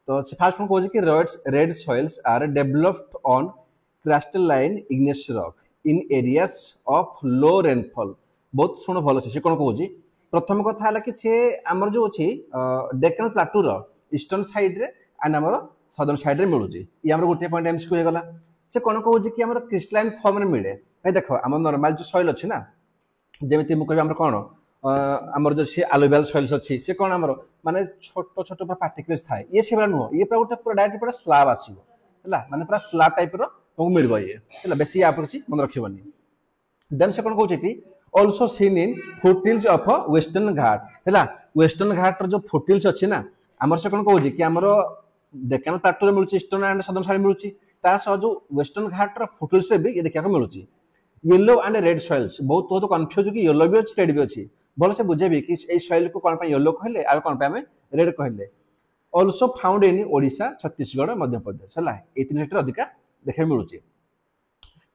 तो फास्ट कौन कहूँ कि red soils are developed on crystalline igneous rock in areas of low rainfall बहुत शुण भल से कौन कहूँ प्रथम कथा है कि सी आमर जो अच्छी डेक्कन प्लाटूर ईस्टर्न साइड रे एंड आमर सदर्न साइड रे मिलूँ ये आम गोटे पॉइंट एमसी हो गला से कौन कहूँ कि आम क्रिस्टलाइन फॉर्म में मिले भाई देख आम नॉर्मल जो सॉइल अच्छी ना जमी मुझे आम कौन आमर जो सी आलुविहाल सॉइल्स अच्छी से कौन आमर माने छोट छोट पूरा पार्टिकल्स थाए ये से नुह ये पूरा गोटे पूरा डायरेक्ट पूरा स्लाब आसो है माने पूरा स्लाब टाइप रो तुमको मिल ये बेसी आप मन रखनी देन से कौन कहूँ also seen in foothills of western Ghat है वेस्टर्न घाट जो फुटहिल्स अच्छी ना आमर से कौन कहूँ कि आमर डेक्कन प्लाटूर मिलूँ ईस्टर्न एंड सदर्न साइड मिलूँ जो वेस्टर्न घाट फुटहिल्स भी ये देखा मिलूँ येलो एंड रेड सॉइल्स बहुत बहुत कन्फ्यूज कि येलो भी अच्छी रेड भी अच्छी भल से बुझेबी कि सॉइल को कौन येलो कहले और कौन आम रेड कहले also found in Odisha Chhattisgarh Madhya Pradesh है ये तीन अधिका देखा मिलूँ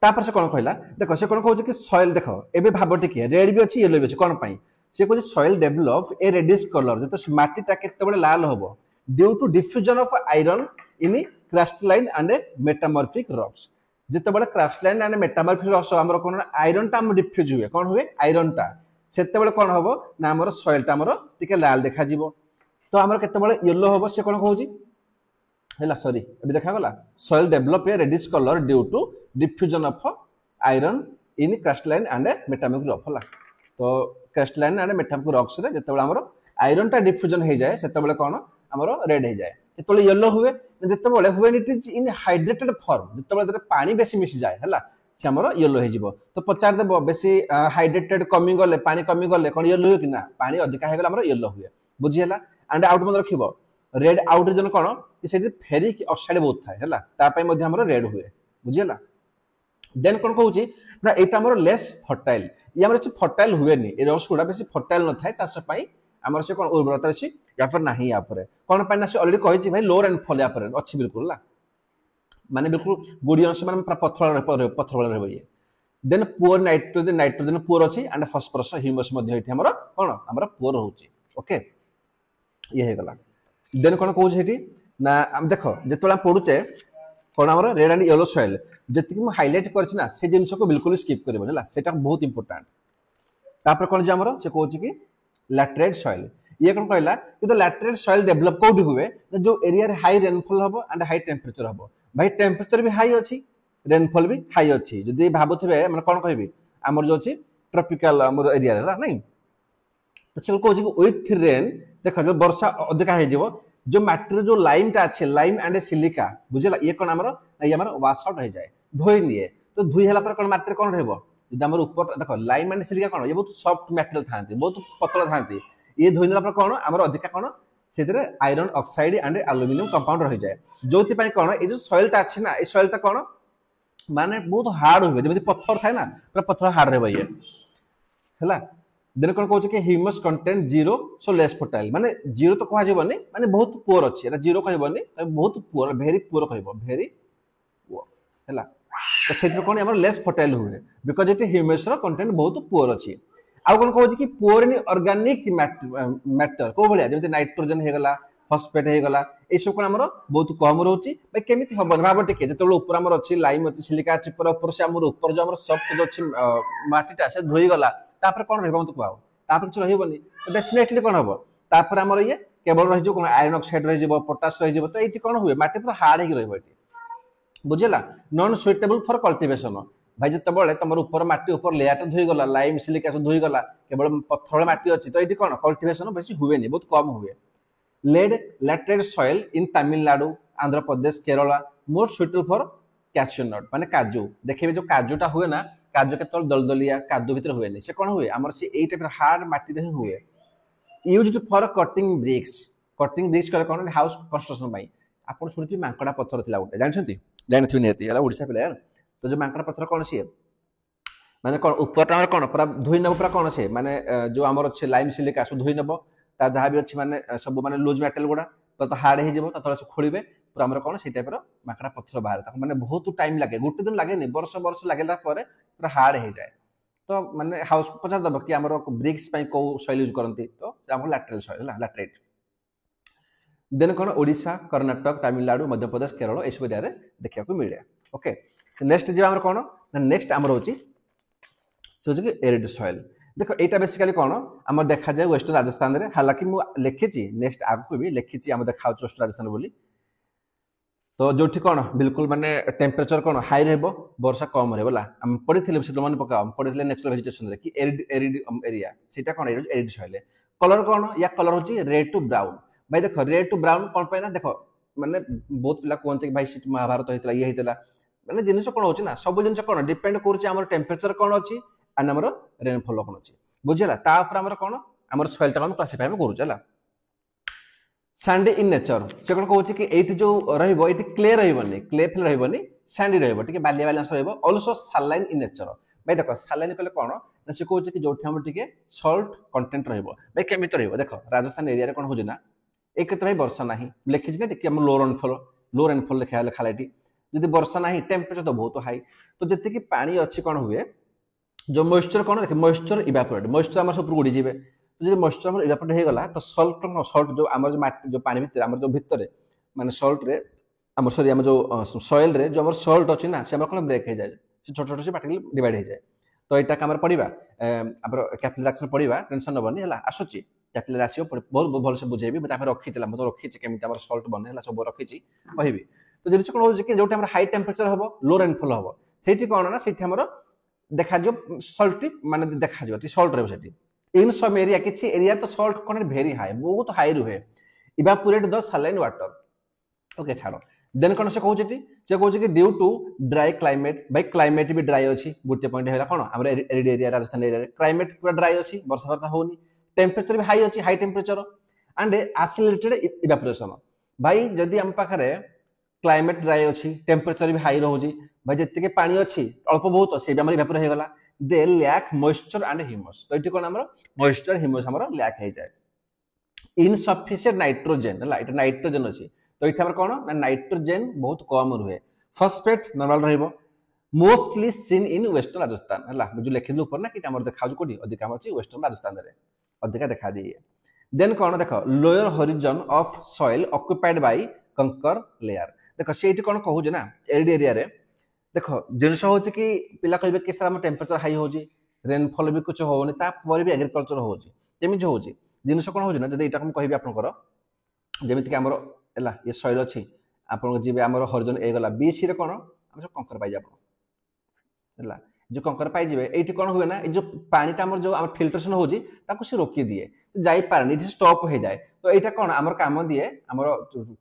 तापर से कौन कहला देख से कौन कहूँ कि सॉइल देख ए भाव टिके रेड भी अच्छी येलो भी अच्छी कौन सी कहूँ soil develop a reddish colour जो माटीटा केतबेले लाल हम due to diffusion of iron in crystalline and metamorphic rocks जितेबाला क्रिस्टलाइन एंड मेटामॉर्फिक रॉक्स आमर कौन आयरन टा डिफ्यूज हुए कौन हुए आयरन टा से कौन हम ना आम सॉइलटा आमर टिके लाल देखा तो आमर केतबेले येलो हम से कौन कहूँ है सॉरी अभी देखागला soil develop a reddish colour due to diffusion of iron in crystalline and metamorphic rock है तो क्रिस्टलाइन एंड मेटामॉर्फिक रॉक्स रे जते आमर आयरन टा डिफ्यूजन हो जाए से कौन आमर रेड हो जाए जो येलो हुए जिते when it is in hydrated form जिते पानी बेसी मिसी जाए है से हमर येलो हे जिवो तो पचार देबो बेसी हाइड्रेटेड कमी गले पानी कमी गले कोन येलो हो कि ना पानी अधिका हे गले हमर येलो हुए बुझी हला एंड आउट मन रखिबो रेड आउट जन कोन कि सेठी फेरिक ऑक्साइड बहुत थाए हला ता पय मध्ये हमर रेड हुए बुझी हला देन कोन कहूची ना एटा हमर लेस फर्टाइल ये हमर फर्टाइल हुए नि ए रस गुडा बेसी फर्टाइल न थाए चाष पय हमर से कोन उर्वरता अछि या पर नाही या पर कोन पय ना से ऑलरेडी कहि छी भाई लो रेनफॉल या पर अछि बिल्कुल ला माने बिल्कुल गुडी अंश माने पत्थर पत्थर वाला रहबो ये देन पुअर नाइट्रोजन पुअर अछि एंड फास्फोरस ह्यूमस मध्ये एठी हमर कोन हमर पुअर होची ओके ये हे गला देन कोन कहू छेठी ना हम देखो जेतोला पडुचे कोन हमर रेड एंड येलो सॉइल जेति कि हाइलाइट करछि ना से जिंस को बिल्कुल स्किप करबो हला सेटा बहुत इंपोर्टेंट तापर कोन जे हमर से कहू छी कि लैटरेट सॉइल ये कोन कहला कि तो लैटरेट सॉइल डेवलप कोड हुए जो एरिया रे हाई रेनफॉल हबो एंड हाई टेंपरेचर हबो भाई टेंपरेचर भी हाई अछि रेनफॉल भी हाई अछि जदी भाबुथिबे माने कोन कहबी हमर जो अछि ट्रॉपिकल हमर एरिया रे नहीं तो चल कहू छी विथ रेन देखो जो वर्षा अधिक हे जिवो जो माटी जो लाइम टा अछि लाइम एंड सिलिका बुझला ये कोन हमर ये हमर वाश आउट हो जाए धोई निए तो धुई हला पर कोन माटी रे कोन रहबो जदी हमर ऊपर देखो लाइम एंड सिलिका कोन ये बहुत सॉफ्ट मेटल थांती बहुत पतला थांती ये धोई नला पर कोन हमर अधिक कोन सेतरे iron oxide and aluminium compound रहि जाए जोति पय कोन ए जो सॉइल टा अछि ना ए सॉइल टा कोन माने बहुत हार्ड होबे जेमि पत्थर थाए ना पूरा पत्थर हार्ड रहबे ये हला देन कोन कहू कि humus content zero so less fertile माने जीरो तो कहा जेबनी माने बहुत पुअर अछि एटा जीरो कहबनी बहुत पुअर वेरी पुअर कहबो वेरी पुअर हला तो सेति कोन हमर लेस फर्टाइल हुए बिकॉज़ इट ह्यूमस रो कंटेंट बहुत पुअर अछि आ कोन कहू कि पुअर इन ऑर्गेनिक मैटर को भलिया जेमि नाइट्रोजन हे गला फॉस्फेट हे गला ए सब कोन हमर बहुत कम रहउची भाई केमिति हबन भाबो टिके जेतलो ऊपर हमर अछि लाइम अछि सिलिका अछि पर ऊपर से हमर ऊपर जो हमर सॉफ्ट जो अछि माटीटा से धोई गला तापर कोन रहबो त कहू तापर छ रहिबनी तो डेफिनेटली कोन हबो तापर हमर ये केवल रहि जो कोन आयरन ऑक्साइड रहि जेबो पोटाश रहि जेबो तो एठी कोन हुए माटी पूरा हार्ड हे रहबो एठी बुझला नॉन सुइटेबल फॉर कल्टीवेशन भाई जते बळे तमर ऊपर माटी ऊपर लेयर धोई गला लाइम सिलिका से धोई गला केवल पत्थर माटी अछि तो एठी कोन कल्टीवेशन बेसी हुए नि बहुत कम हुए led laterite soil in Tamil Nadu Andhra Pradesh Kerala more suitable for cashew nut माने काजू देखिबे जो काजूटा हुए ना काजू के तल दलदलिया काजू भीतर हुए नि से कोन हुए हमर से एई टाइप हार्ड माटी रे हुए यूज्ड फॉर कटिंग ब्रिक्स करे कोन हाउस कंस्ट्रक्शन बाई आपण सुनिथि मांकड़ा पत्थर थिला उठे जानछंती जानथि नेति हला ओडिसा प्लेयर तो जो मांकड़ा पत्थर कोन से माने कोन ऊपर टावर कोन पूरा धोई नब पूरा कोन से माने जो हमर छ लाइम सिलिका सु धोई नब ता जहा भी अछि माने सब माने लूज मेटल गुडा तो हार्ड हे जेबो ततले से खोलिबे पूरा हमर कोन से टाइप रो मांकड़ा पत्थर बाहर ता माने बहुत टाइम लागे गुटे दिन लागे नि वर्ष वर्ष लागेला परे पूरा हार्ड हे जाए तो माने हाउस को पचा दब कि हमर ब्रिक्स पई को सॉइल यूज करंती तो हमर लैटरल सॉइल लैटरेट देन कोन ओडिसा कर्नाटक तमिलनाडु मध्य प्रदेश केरल ए सब एरिया रे देखिया को मिले ओके नेक्स्ट जे हमर कोन नेक्स्ट हमर होची सोच कि एरिड सॉइल देखो एटा बेसिकली कोन हमर देखा जाय वेस्टर्न राजस्थान रे हालांकि मु लिखिची नेक्स्ट आगु भी लिखिची हम देखाउ वेस्टर्न राजस्थान बोली तो जोठी कोन बिल्कुल माने टेंपरेचर कोन हाई रहबो वर्षा कम रहबोला हम पढिथिले से मन पका हम पढिथिले नेचुरल वेजिटेशन रे कि एरिड एरिया सेटा कोन एरिड सॉइल कलर कोन या कलर होची रेड टू ब्राउन भाई देखो रेड टू ब्राउन कोन पे ना देखो माने बहुत पिला कोनते कि भाई सिट महाभारत हेतला ये हेतला माने जिनिस कोन होची ना सब जिनिस कोन डिपेंड करछि हमर टेंपरेचर कोन अछि आ हमर रेनफॉल कोन अछि बुझला ता ऊपर हमर कोन हमर सॉइल टा कोन क्लासिफाई में करू चला सैंडी इन नेचर से कोन कहूची कि एठी जो रहइबो एठी क्ले रहइबनी क्ले फिल रहइबनी सैंडी रहइबो ठीक Ballia Ballia रहइबो also saline in nature भाई देखो सलाइन कहले कोन ना से कहूची कि जोठी हम ठीक सॉल्ट कंटेंट रहइबो भाई केमिति रहइबो देखो राजस्थान एरिया रे कोन होजी ना एक तो भाई वर्षा नाही लिखिज ना ठीक हम लो रेनफॉल लिखा खालाटी जदी वर्षा नाही टेंपरेचर तो बहुत हाई तो जते कि पानी अछि कोन हुए जो मॉइस्चर कोन रखे मॉइस्चर इवापोरेट मॉइस्चर हमर सब उड़ी जिवे तो जे मॉइस्चर हमर इवापोरेट हे गला तो सॉल्ट जो हमर जो माटी जो पानी भीतर हमर जो भीतर माने सॉल्ट रे हमर सॉरी हमर जो सॉइल रे जो हमर सॉल्ट अछि ना से हमर कोन ब्रेक हे जाय से छोट छोट से पार्टिकल डिवाइड हे जाय तो एटा हमर पडिबा हमर कैपिलरी एक्शन पडिबा टेंशन नबनी हला आसुची कैपिलरी राशियो बहुत भल से बुझेबी मते हमर रखि चला मते रखि छि केमिति हमर सॉल्ट बने हला सब रखि छि कहिबी तो जे कोन हो जे कि जोटा हमर हाई टेंपरेचर हबो लो रेनफॉल हबो सेठी कोन ना सेठी हमर देखा जो सॉल्टी माने देखा जो सॉल्ट रे सेठी इन सम एरिया किछि एरिया तो सॉल्ट कोन वेरी हाई बहुत हाई रुहे evaporate the saline water okay छाड़ो देन कौन से कहूँ कि ड्यू टू ड्राई क्लाइमेट भाई क्लाइमेट भी ड्राई अच्छी गोटे पॉइंट है कौन आम arid area Rajasthan area climate पूरा ड्राई अच्छी वर्षा वर्षा होनी टेम्परेचर भी हाई अच्छी high temperature and accelerated evaporation भाई जदि आम पाखे क्लाइमेट ड्राई अच्छी टेम्परेचर भी हाई रोचे भाई जितके पानी अच्छी अल्प बहुत से इवापोरेट हो गला they lack moisture and humus तो ये कौन आम मॉइस्चर ह्यूमस आम लैक हो जाए इनसफिशिएंट नाइट्रोजेन है नाइट्रोजेन अच्छी तो ये कौन ना नाइट्रोजेन बहुत कम रुहे फॉस्फेट नॉर्मल रहिबो mostly seen in western Rajasthan है जो लिखिलु ऊपर ना कि हमर देखाउ कोठी अधिक हम अछि वेस्टर्न राजस्थान रे अधिक देखा दिए देन कौन देख lower horizon of soil occupied by kankar layer देख सेठी कौन कहूजे ना एरिड एरिया रे देख जिनस होछि कि पिला कहबे कि सर हम टेम्परेचर हाई होछि रेनफॉल भी कुछ होनी ता पर भी एग्रीकल्चर होछि केमि होछि जिनस कौन होछि ना जदि एटा हम कहबी आपनकर जेमिति कि हमर एला ये सॉइल अछि आपन जीबे हमर हॉरिजन ए गला बी सी रे कौन हम जो कंकर पाइ जाबो एला जो कंकर पाइ जिबे एठी कौन हुए ना ए जो पानीटा हमर जो हम फिल्ट्रेशन होछि ताको से रोकी दिए जाई पारनी इट स्टॉप हो जाए तो एटा कौन हमर काम दिए हमर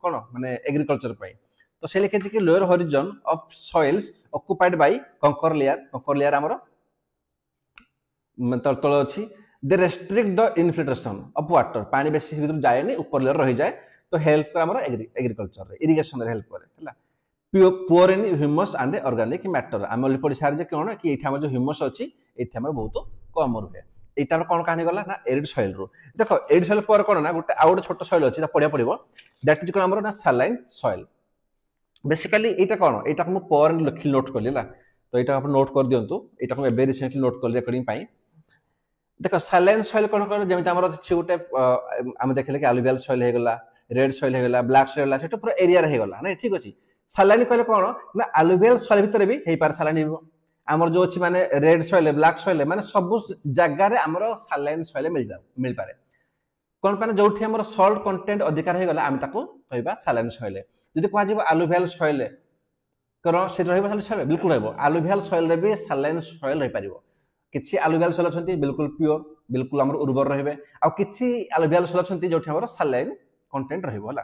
कौन माने एग्रीकल्चर पाइ तो से लिखे कि lower horizon of soils occupied by kankar layer हमर तल अछि they restrict the infiltration of water पानी बेसी भीतर जाए नहीं ऊपर लेयर रही जाए तो हेल्प कर हमर एग्रीकल्चर रे इरिगेशन रे हेल्प करे हला poor in humus and organic matter हम ऑलरेडी पढ़ी सारी जे कोन कि एठी हमर जो ह्यूमस अछि एठी हमर बहुत कम रुहे एटा कोन कहानी गला ना एरिड सॉइल रो देखो एरिड सॉइल पर कोन ना गोटे आउट छोटो सॉइल अछि ता पडिया पडिबो दैट इज कोन हमर ना सैलाइन सॉइल बेसिकली एटा कोन एटा हम पर लिखि नोट करली ला तो एटा आप नोट कर दियंतु एटा हम वेरी रिसेंटली नोट करली रेकॉर्डिंग पाई देखो सैलाइन सॉइल कोन कोन जेमिति हमर अछि गोटे हम देखले कि एलुवियल सॉइल हे गला रेड सॉइल हे गला ब्लैक सॉइल होला सेटा पूरा एरिया रे गला ना ठीक अछि सैलाइन कहले कोन ना एलुवियल सॉइल भीतर भी हे पार सैलाइन हमर जो अछि माने रेड सॉइल ब्लैक सॉइल माने सब जगह रे हमर सैलाइन सॉइल मिल पारे कोन पाने जोठी हमर सॉल्ट कंटेंट अधिकार हे गला हम ताको कहबा सैलाइन सॉइल जदि कहआ जेबो एलुवियल सॉइल करो से रहबो सैलाइन सॉइल बिल्कुल रहबो एलुवियल सॉइल रे भी सैलाइन सॉइल रहि परिबो किछि एलुवियल सॉइल अछंती बिल्कुल प्योर बिल्कुल हमर उर्वर रहबे आ किछि एलुवियल सॉइल अछंती जोठी हमर सैलाइन कंटेंट रहबो हला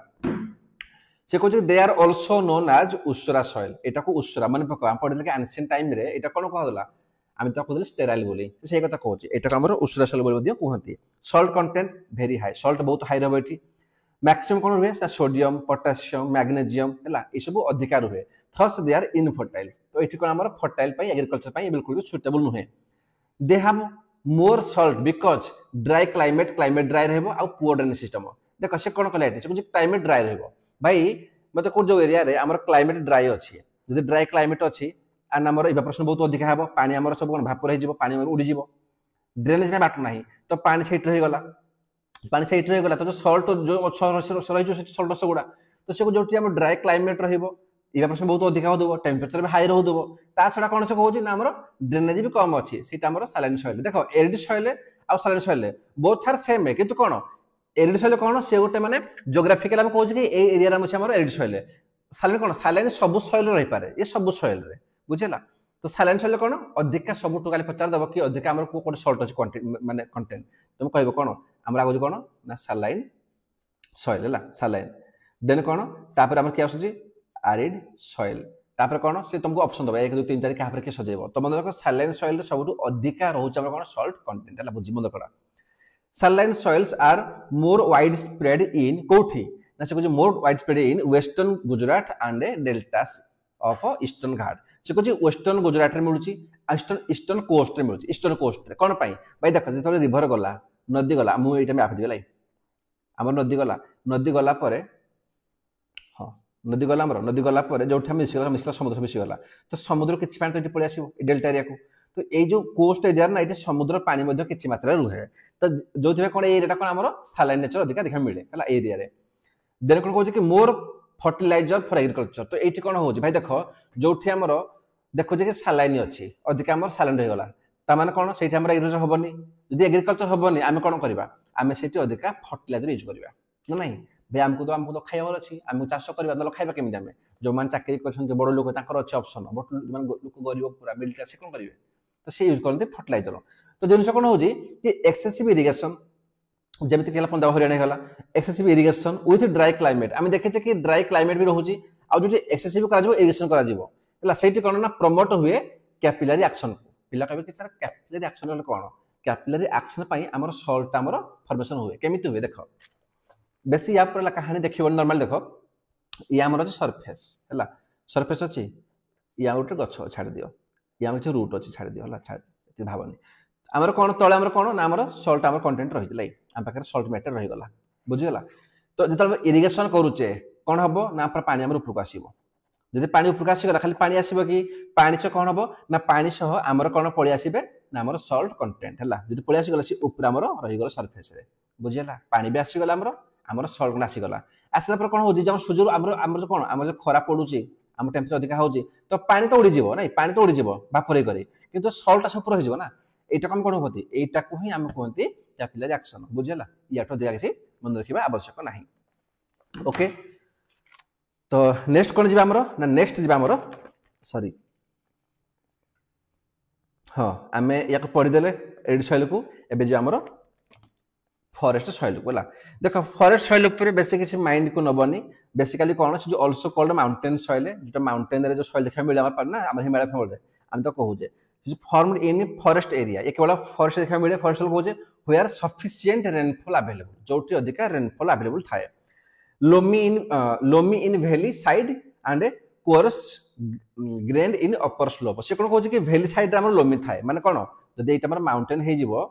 से कहै they are also known as usara soil एटा को उस्रा माने पका हम पढिले कि एंशिएंट टाइम रे एटा कोन कहला आमी त कहले स्टेराइल बोली से कथा कहूची एटा हमर उस्रा सॉइल बोली दियो कहंती salt content very high salt बहुत हाई रहबो एठी मैक्सिमम कोन रहे सोडियम पोटेशियम मैग्नीशियम हला ई सब अधिकार रहे थस दे आर इनफर्टाइल तो एठी कोन हमर फर्टाइल पई एग्रीकल्चर पई बिल्कुल भी सुटेबल नहे they have more salt because dry climate dry रहबो आ पुअर ड्रेनेज सिस्टम देखो से कोन कहला एठी कुछ क्लाइमेट ड्राई रहबो भाई मते को जो एरिया रे हमर क्लाइमेट ड्राई अछि जदि ड्राई क्लाइमेट अछि एंड हमर इवापोरेशन बहुत अधिक हेबो पानी हमर सब कोन भापर हे जिवो पानी हमर उडी जिवो ड्रेनेज ने बाट नाही तो पानी सेट रहि गला तो जो सॉल्ट जो रही जो सॉल्ट रस गुडा तो से को जोटी हमर ड्राई क्लाइमेट रहइबो इवापोरेशन बहुत अधिक हो देबो टेम्परेचर भी हाई रहो देबो ता छडा कोन से कहउची ना हमर ड्रेनेज भी कम अछि सेटा हमर सैलाइन सॉइल देखो एरिड सॉइल आ saline soil both are same है किंतु कोन एरिड सॉइल कोन से गोटे माने ज्योग्राफिकल हम कहउची कि ए एरिया रे हम हमर एरिड सॉइल सैलाइन कोन सैलाइन सब सॉइल रहि पारे ये सब सॉइल रे बुझेला तो सैलाइन सॉइल कोन अधिक सब टोकाली पचार दबो कि अधिक हमर को कोन सॉल्ट अछि कंटेंट माने कंटेंट तुम कहबो कोन हमरा आगो कोन ना सैलाइन सॉइल हला सैलाइन देन कोन तापर हमर के आसुची एरिड सॉइल तापर कोन से तुमको ऑप्शन दबा 1 2 3 4 कहा पर के सजेबो तो मन देखो सैलाइन सॉइल रे सबटु अधिक रहउछ हमर कोन सॉल्ट कंटेंट हला बुझी मन करा saline soils are more wide spread in कोठी ना से कुछ more wide spread in western Gujarat and deltas of eastern Ghat से कुछ वेस्टर्न गुजरात रे मिलुची ईस्टर्न कोस्ट रे मिलुची ईस्टर्न कोस्ट रे कोन पई भाई देखो जे तोले रिवर गला नदी गला मु एटा मैप दिबे लाई हमर नदी गला परे हां नदी गला परे जोठा मिसला समुद्र मिसी गला तो समुद्र किछि पानी तो पळे आसीबो डेल्टा एरिया को तो ए जो कोस्ट एरिया ना एटे समुद्र पानी मध्ये किछि मात्रा रुहे तो जोथिबे कोन एरिया कोन हमर सैलाइन नेचर अधिक देखा मिले हला एरिया रे देन कोन कहउची कि मोर फर्टिलाइजर फॉर एग्रीकल्चर तो एठी कोन होउची भाई देखो जोठी हमर देखो जे कि सैलाइन अछि अधिक हमर सैलाइन रहि गला ता माने कोन सेठी हमर एग्रीकल्चर होबनी यदि एग्रीकल्चर होबनी आमे कोन करबा आमे सेठी अधिक फर्टिलाइजर यूज करबा न नहीं भाई हमको तो खाइबार अछि आमे चाष करबा न खाइबा केमि दामे जो मान चाकरी करछन बड़ लोक ताकर अछि ऑप्शन बट मान लोक गरीब पूरा मिडिल क्लास कोन करिवे तो से यूज करते फर्टिलाइजर तो जिनस कोन होउची कि एक्सेसिव इरिगेशन जेमिति केला पंजाब हरियाणा होला excessive irrigation with dry climate आमे देखे कि ड्राई क्लाइमेट भी रहउची आ जो एक्सेसिव करा जिवो इरिगेशन करा जिवो हला सेठी कोन ना प्रमोट हुए कैपिलरी एक्शन को पिला कहबे कि सर कैपिलरी एक्शन हले कोन कैपिलरी एक्शन पई हमर सॉल्ट हमर फॉर्मेशन हुए केमिति हुए देखो बेसी या पर कहानी देखिबो नॉर्मल देखो या हमर जो सरफेस हला सरफेस अछि या उठे गछ छाड़ दियो या हमर जो रूट अछि छाड़ दियो हला छाड़ एति भाबनी हमर कोन तळे हमर कोन ना हमर सॉल्ट हमर कंटेंट रहि लाई हम पाखर सॉल्ट मैटर रहि गला बुझि गला तो जतल इरिगेशन करूचे कोन हबो ना पर पानी हमर ऊपर आसीबो जदि पानी ऊपर आसीगला खाली पानी आसीबो कि पानी छ कोन हबो ना पानी सह हमर कोन पळि आसीबे ना हमर सॉल्ट कंटेंट हला जदि पळि आसीगला सी ऊपर हमर रहि गला सरफेस रे बुझि गला पानी भी आसीगला हमर सॉल्ट न आसीगला आसला पर कोन हो जे सूर्य हमर कोन हमर जो खरा पडुची हम टेम्परेचर अधिक होउची तो पानी तो उड़ी जीवो नै पानी तो उड़ी जीवो बाफरे करे किंतु सॉल्ट सब ऊपर हो जीवो ना एटा कोन कोन होती एटा को ही हम कहंती कैपिलरी एक्शन बुझला याठो दिया किसी मन रखिबा आवश्यक नाही ओके तो नेक्स्ट कोन जीवा हमरो ना नेक्स्ट जीवा हमरो सॉरी हां हमें या को पढि देले एड सॉइल को एबे जे हमरो फॉरेस्ट सॉइल को बोला देखो फॉरेस्ट सॉइल ऊपर बेसिकली किसी माइंड को नबनी बेसिकली कोन जो आल्सो कॉल्ड माउंटेन सॉइल है जो माउंटेन रे जो सॉइल देखा मिले हमर पर ना हमर हिमालय फॉल रे हम तो कहू जे फॉर्म्ड इन फॉरेस्ट एरिया ये केवल फॉरेस्ट देखा मिले फॉरेस्ट कहू जे वेयर सफिशिएंट रेनफॉल अवेलेबल जोटी अधिक रेनफॉल अवेलेबल थाए loamy in valley side and coarse grained in upper slope से कोन कहू जे कि वैली साइड हमर लोमी थाए माने कोन जदि एटा हमर माउंटेन हे जिवो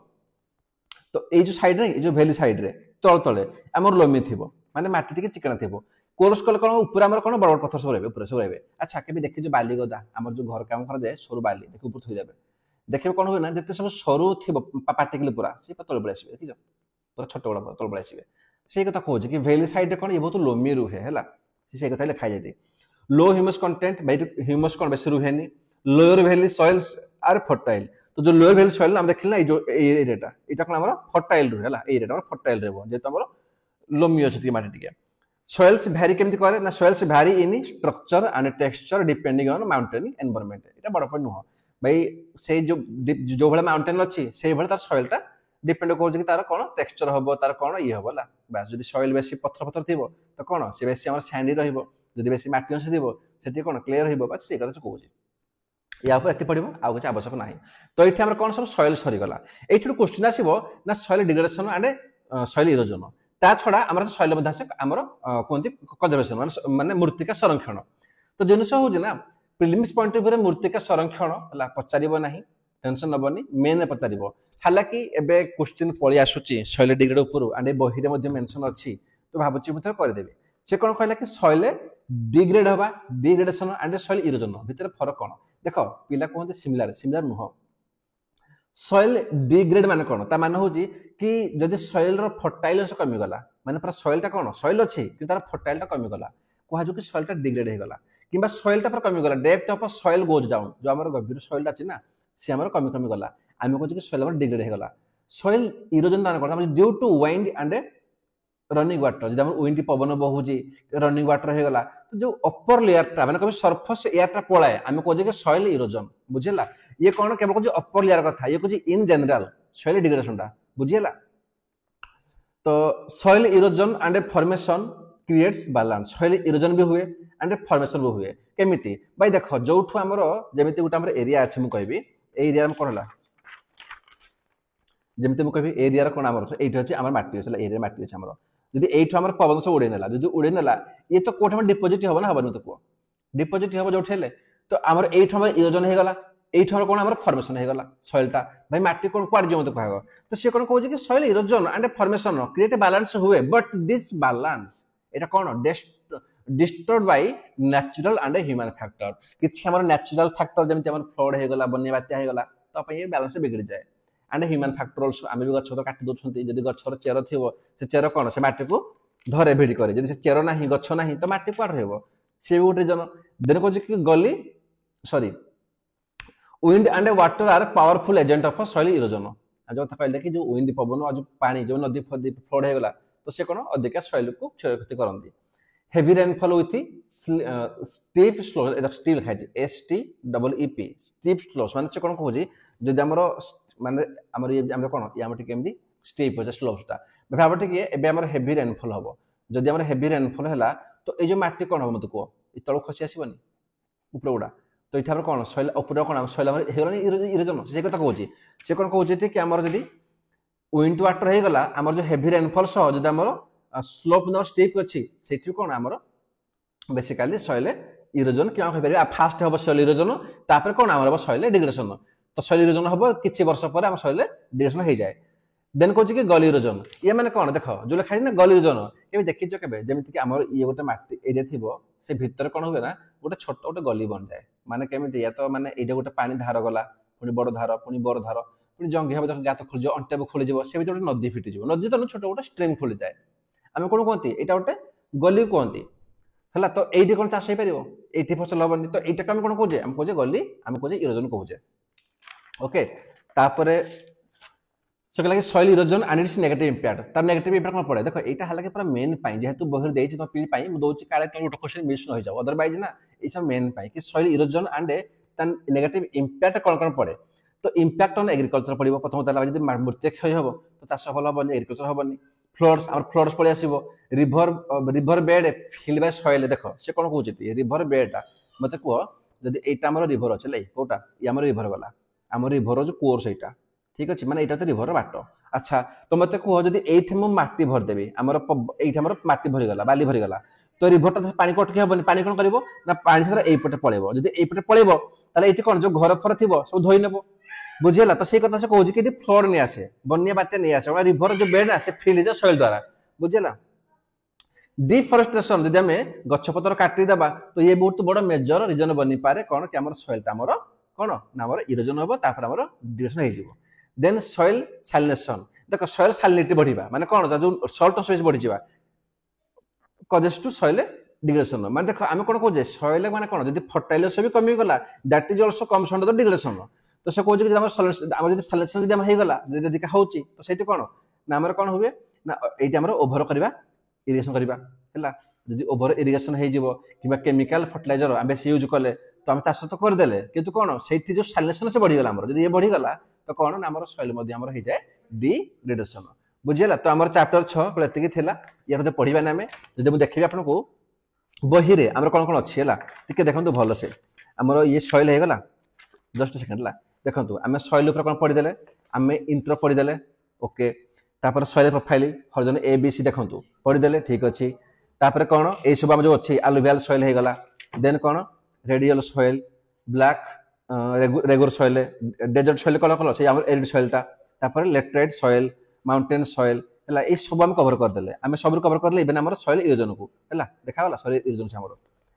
तो ए जो साइड रे ए जो वैली साइड रे तळ तळे हमर लोमी थिबो माने माटी टिके चिकना थिबो कोरस कल कोन ऊपर हमर कोन बड़ बड़ पत्थर सब रहबे ऊपर सब रहबे अच्छा केबे देखि जो बाली गदा हमर जो घर काम कर जाय सरू बाली देखि ऊपर थई जाबे देखिबे कोन होय ना जते सब सरू थिबो पार्टिकल पूरा से तळ बळे आसीबे देखि पूरा छोट बड़ तळ बळे आसीबे से कथा कहू कि वैली साइड रे कोन ये बहुत लोमी रुहे हला से कथा लिखा जाय low humus content by humus कोन बेसी रुहेनी lower valley soils are fertile तो जो लोअर वैली सॉइल हम देखिला ए जो एरियाटा एटा कोन हमर फर्टाइल रुहे हला एरियाटा हमर फर्टाइल रहबो जे हमर लोमी अछि माटी टिके soils vary केमति करे ना soils vary in structure and texture depending on mountain environment एटा बड़ पॉइंट नुह भाई से जो भले माउंटेन अछि से भले तार soil टा डिपेंड करू कि तार कोन टेक्सचर हबो तार कोन ई हबोला बस जदी soil बेसी पत्थर पत्थर थिबो तो कोन से बेसी हमर सैंडी रहइबो जदी बेसी माटी अंश थिबो सेठी कोन क्लियर रहइबो बस से कथा कहू या पर एति पडिबो आ कुछ आवश्यक नाही तो एठी हमर कोन सब soil सरी गला एठी क्वेश्चन आसीबो ना soil degradation and soil erosion ता छडा हमर सॉइल मध्ये आसे हमर कोनती कंजर्वेशन माने मूर्तिका संरक्षण तो जिनस हो जे ना प्रिलिम्स पॉइंट ऑफ व्यू रे मूर्तिका संरक्षण हला पचारिबो नाही टेंशन नबनी मेन पचारिबो हालाकि एबे क्वेश्चन पळि आसुची सॉइल डिग्रेड ऊपर आंडे बही रे मध्ये मेंशन अछि तो भाबुची मथर कर देबे से कोन कहला कि सॉइल डिग्रेड हबा डिग्रेडेशन एंड सॉइल इरोजन भीतर फरक कोन देखो पिला कहते सिमिलर नुह सॉइल डिग्रेड माने कोन ता माने होजी कि जदि सॉइल रो फर्टाइल अंश कमी गला माने पर सॉइल टा कोन सॉइल अछि कि तार फर्टाइल टा कमी गला कोहा जो कि सॉइल टा डिग्रेड हे गला किबा सॉइल टा पर कमी गला depth of soil goes down जो हमर गभीर सॉइल टा अछि ना से हमर कमी गला आमे कहू कि सॉइल हमर डिग्रेड हे गला सॉइल इरोजन माने कोन due to wind and running water जदि हमर विंडी पवन बहुजी रनिंग वाटर हे गला तो जो अपर लेयर टा माने कभी सरफेस एयर टा पळाए आमे कहू कि सॉइल इरोजन बुझिला ये कोन केवल कहू अपर लेयर कथा ये कहू इन जनरल सॉइल डिग्रेडेशन टा बुझिला तो soil erosion and formation creates balance soil erosion भी हुए एंड फॉर्मेशन भी हुए केमिति भाई देखो जोठु हमरो जेमिति गुटा हमर एरिया अछि मु कहबी ए एरिया में कोनला जेमिति मु कहबी एरिया रे कोन हमर एठी अछि हमर माटी अछि एरिया माटी अछि हमर जदि एठु हमर पवन से उडे नेला जदि उडे नेला ये तो कोठ में डिपॉजिट होबो ना होबो तो को डिपॉजिट होबो जोठेले तो हमर एठु हमर इरोजन हे गला एठर कोन हमर फॉर्मेशन हे गला सॉइल टा भाई माटी कोन क्वाड जो मत कहगो तो से कोन कहू जे कि soil erosion and formation create balance हुए बट दिस बैलेंस एटा कोन disturb by natural and human factor किछ हमर नेचुरल फैक्टर जेमति हमर फ्लड हे गला बन्या बात्या हे गला तो पय बैलेंस बिगड़ जाए एंड ह्यूमन फैक्टर आल्सो आमे जो गछ तो काटी दोछंती जदी गछर चेर थिबो से चेर कोन से माटी को धरे भिडी करे जदी से चेर नाही गछ नाही तो माटी क्वाड रहबो से गोटे जन देन को जे कि गली sorry wind and water are powerful agent of soil erosion जो था कहले कि जो wind पवन और जो पानी जो नदी फदी फ्लड हे गला तो से कोन अधिक सॉइल को क्षति करंती heavy rainfall with steep slope एटा स्टील खाइ S T double E P steep slopes माने से कोन कहूजी जदि हमरो माने हमर ये हम कोन या मटे केमदी स्टीप हो स्लोप्स ता भाबटे कि एबे हमर हेवी रेनफॉल हबो जदि हमर हेवी रेनफॉल हला तो ए जो माटी कोन हो मत को तलू खसी आसबनी ऊपर गुड़ा तो ये कौन सैल ऊपर कौन सैल होगा इरोजन से कथा कौन से कौन कौन कि आम जब विंड वाटर हो गला आम जो हेवी रेनफॉल सह जो आम स्लोप न स्टेप अच्छी से कौन आम बेसिकाली सैल इरोजन क्या कह फास्ट हम सैल इरोजन तापर कौन आम सैल डिग्रेडेशन तो सैल इरोजन हम किसी वर्ष पर आम सैल डिग्रेडेशन हो जाए देन कौन कि गल इरोजन ये मैंने कौन देख जो लिखाई ना गल इरोजन के देखीच के जमीक आम ये गोटे मट्टी एरिया थी से भितर कौन हुए ना गोटे छोट गोटे गली बन जाए माने केमी या तो मैंने ये गोटे पानी धार गला पुणी बड़ धार पुणी बर धार पुणी जंगी हम गात खोल अंटेब खोलीज से गोटे नदी फिटिज नदी तो छोट गोटे स्ट्रीम खोली जाए आम कौन कहती यहाँ गोटे गली कहती है तो ये कौन चाष हो ये फसल हेनी तो यहाँ आम कौन कहे आम कहे गली आम कहे इरोजन कहे ओके तापर से कहला soil erosion and it's negative impact तार नेगेटिव इंपैक्ट कौन पड़े देखो यहाँ है पूरा मेन जेहेतु बही देती तो पीढ़ी पाई मुझे काले गोटे क्वेश्चन मिस न हो जाओ अदरवाइज ना ये सब मेन कि soil erosion and negative impact कौन कौन पड़े तो इंपैक्ट ऑन एग्रीकल्चर पड़ो प्रथम जब मृत्तिका क्षय हम तो चाष भल हेनी एग्रीकल्चर हेनी फ्लड्स आम फ्लड्स पड़े आसो river bed fill by soil देख से कौन कहे रिभर बेडटा मत कह जब यहाँ रिभर अच्छे कौटा ये आम रिभर गला आम रिभर जो कोर्स यहाँ ठीक अच्छे मैंने यहाँ तो रिभर बाट अच्छा तो मत कह जब ये मटी भरदेवी आम ये मटी भरीगला बाली भरीगला तो रिभरटा तो पानी कटकी हेनी पानी कौन कर पानी सारा यपटे पड़ेब जब यपटे पड़ेब ये कौन जो घर फर थी सब धोई नेब बुझेगा तो से कथा से कहूँ कि फ्लड नहीं आसे बन्या बात्या नहीं आसे रिभर जो बेड आसे फिल हो सॉइल द्वारा बुझेगा डिफरेस्टेशन जब आम गछपतर काटिदेबा तो ये बहुत बड़ मेजर रिजन बनी पारे कौन कि आम सॉइलटा आमर कौन ना आम इरोजन हम तापर आम डिग्रेडेशन हो देन सॉइल सैलिनेशन देख सॉइल सैलिनिटी बढ़िया माने कौन जो सॉल्ट स्पेस बढ़ी जावा कजेस टू सॉइल डिग्रेडेशन माने देख आम कौन कहे सॉइल माने कौन जब फर्टाइलेशन भी कमी गला that is also comes under the degradation तो से कहे आम सैलिनेशन जब होगा जब होची तो से कौन ना आम कौन हुए ना ये आम ओभर करवा इरिगेशन करवा है जब ओभर इरिगेशन हो कि केमिकल फर्टिलाइजर आम बेस यूज कले तो आम चाष तो करदे कि कौन से जो सैलिनेशन से बढ़ीगला जब ये बढ़ीगला तो कौन ना आम सॉइल हो जाए डिग्रेडेशन बुझीगला तो आम चैप्टर 6 ये या पढ़ा ना आम जब मुझे देखी आपको बही रे आम कौन कौन अच्छी है टे देखो भल से आमर ये सॉइल होगा जस्ट सेकेंड देखो आम सॉइल कौन पढ़ीदे आम इंट्रो पढ़ीदे ओके तापर soil profile horizon A B C देखो पढ़ीदे ठीक अच्छे तापर कौन ये सब आम जो अच्छी आलुवियल सॉइल होगा देन कौन radial soil black regular soil desert soil colour colour से एरिड सॉइलटा तापर लेटराइट सॉइल माउंटेन सॉइल है ये सब आम कवर करदे आम सब कवर करदे इवेन आम सॉइल इरोजन को है देखागला सॉइल इरोजन से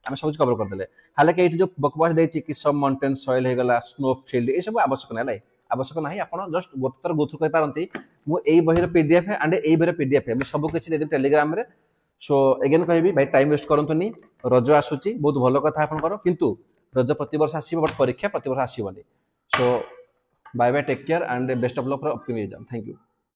आम सब कवर करदे हालांकि ये जो बकवास देती कि सब माउंटेन सॉइल होगा स्नो फील्ड ये सब आवश्यक ना आवश्यक ना आप जस्ट गोटे थर गोथ्रू करपारती मुझे बही पीडीएफ एंड ये बही पीडीएफ मुझे सब किसी देदेवी टेलीग्राम रे सो एगेन कहि भाई टाइम वेस्ट करंतुनी रज आसुची बहुत भल कथा आपनकर किंतु रज प्रति वर्ष आसीबो बट परीक्षा प्रति वर्ष आसीबनी so bye bye take care and best of luck for upcoming exam thank you.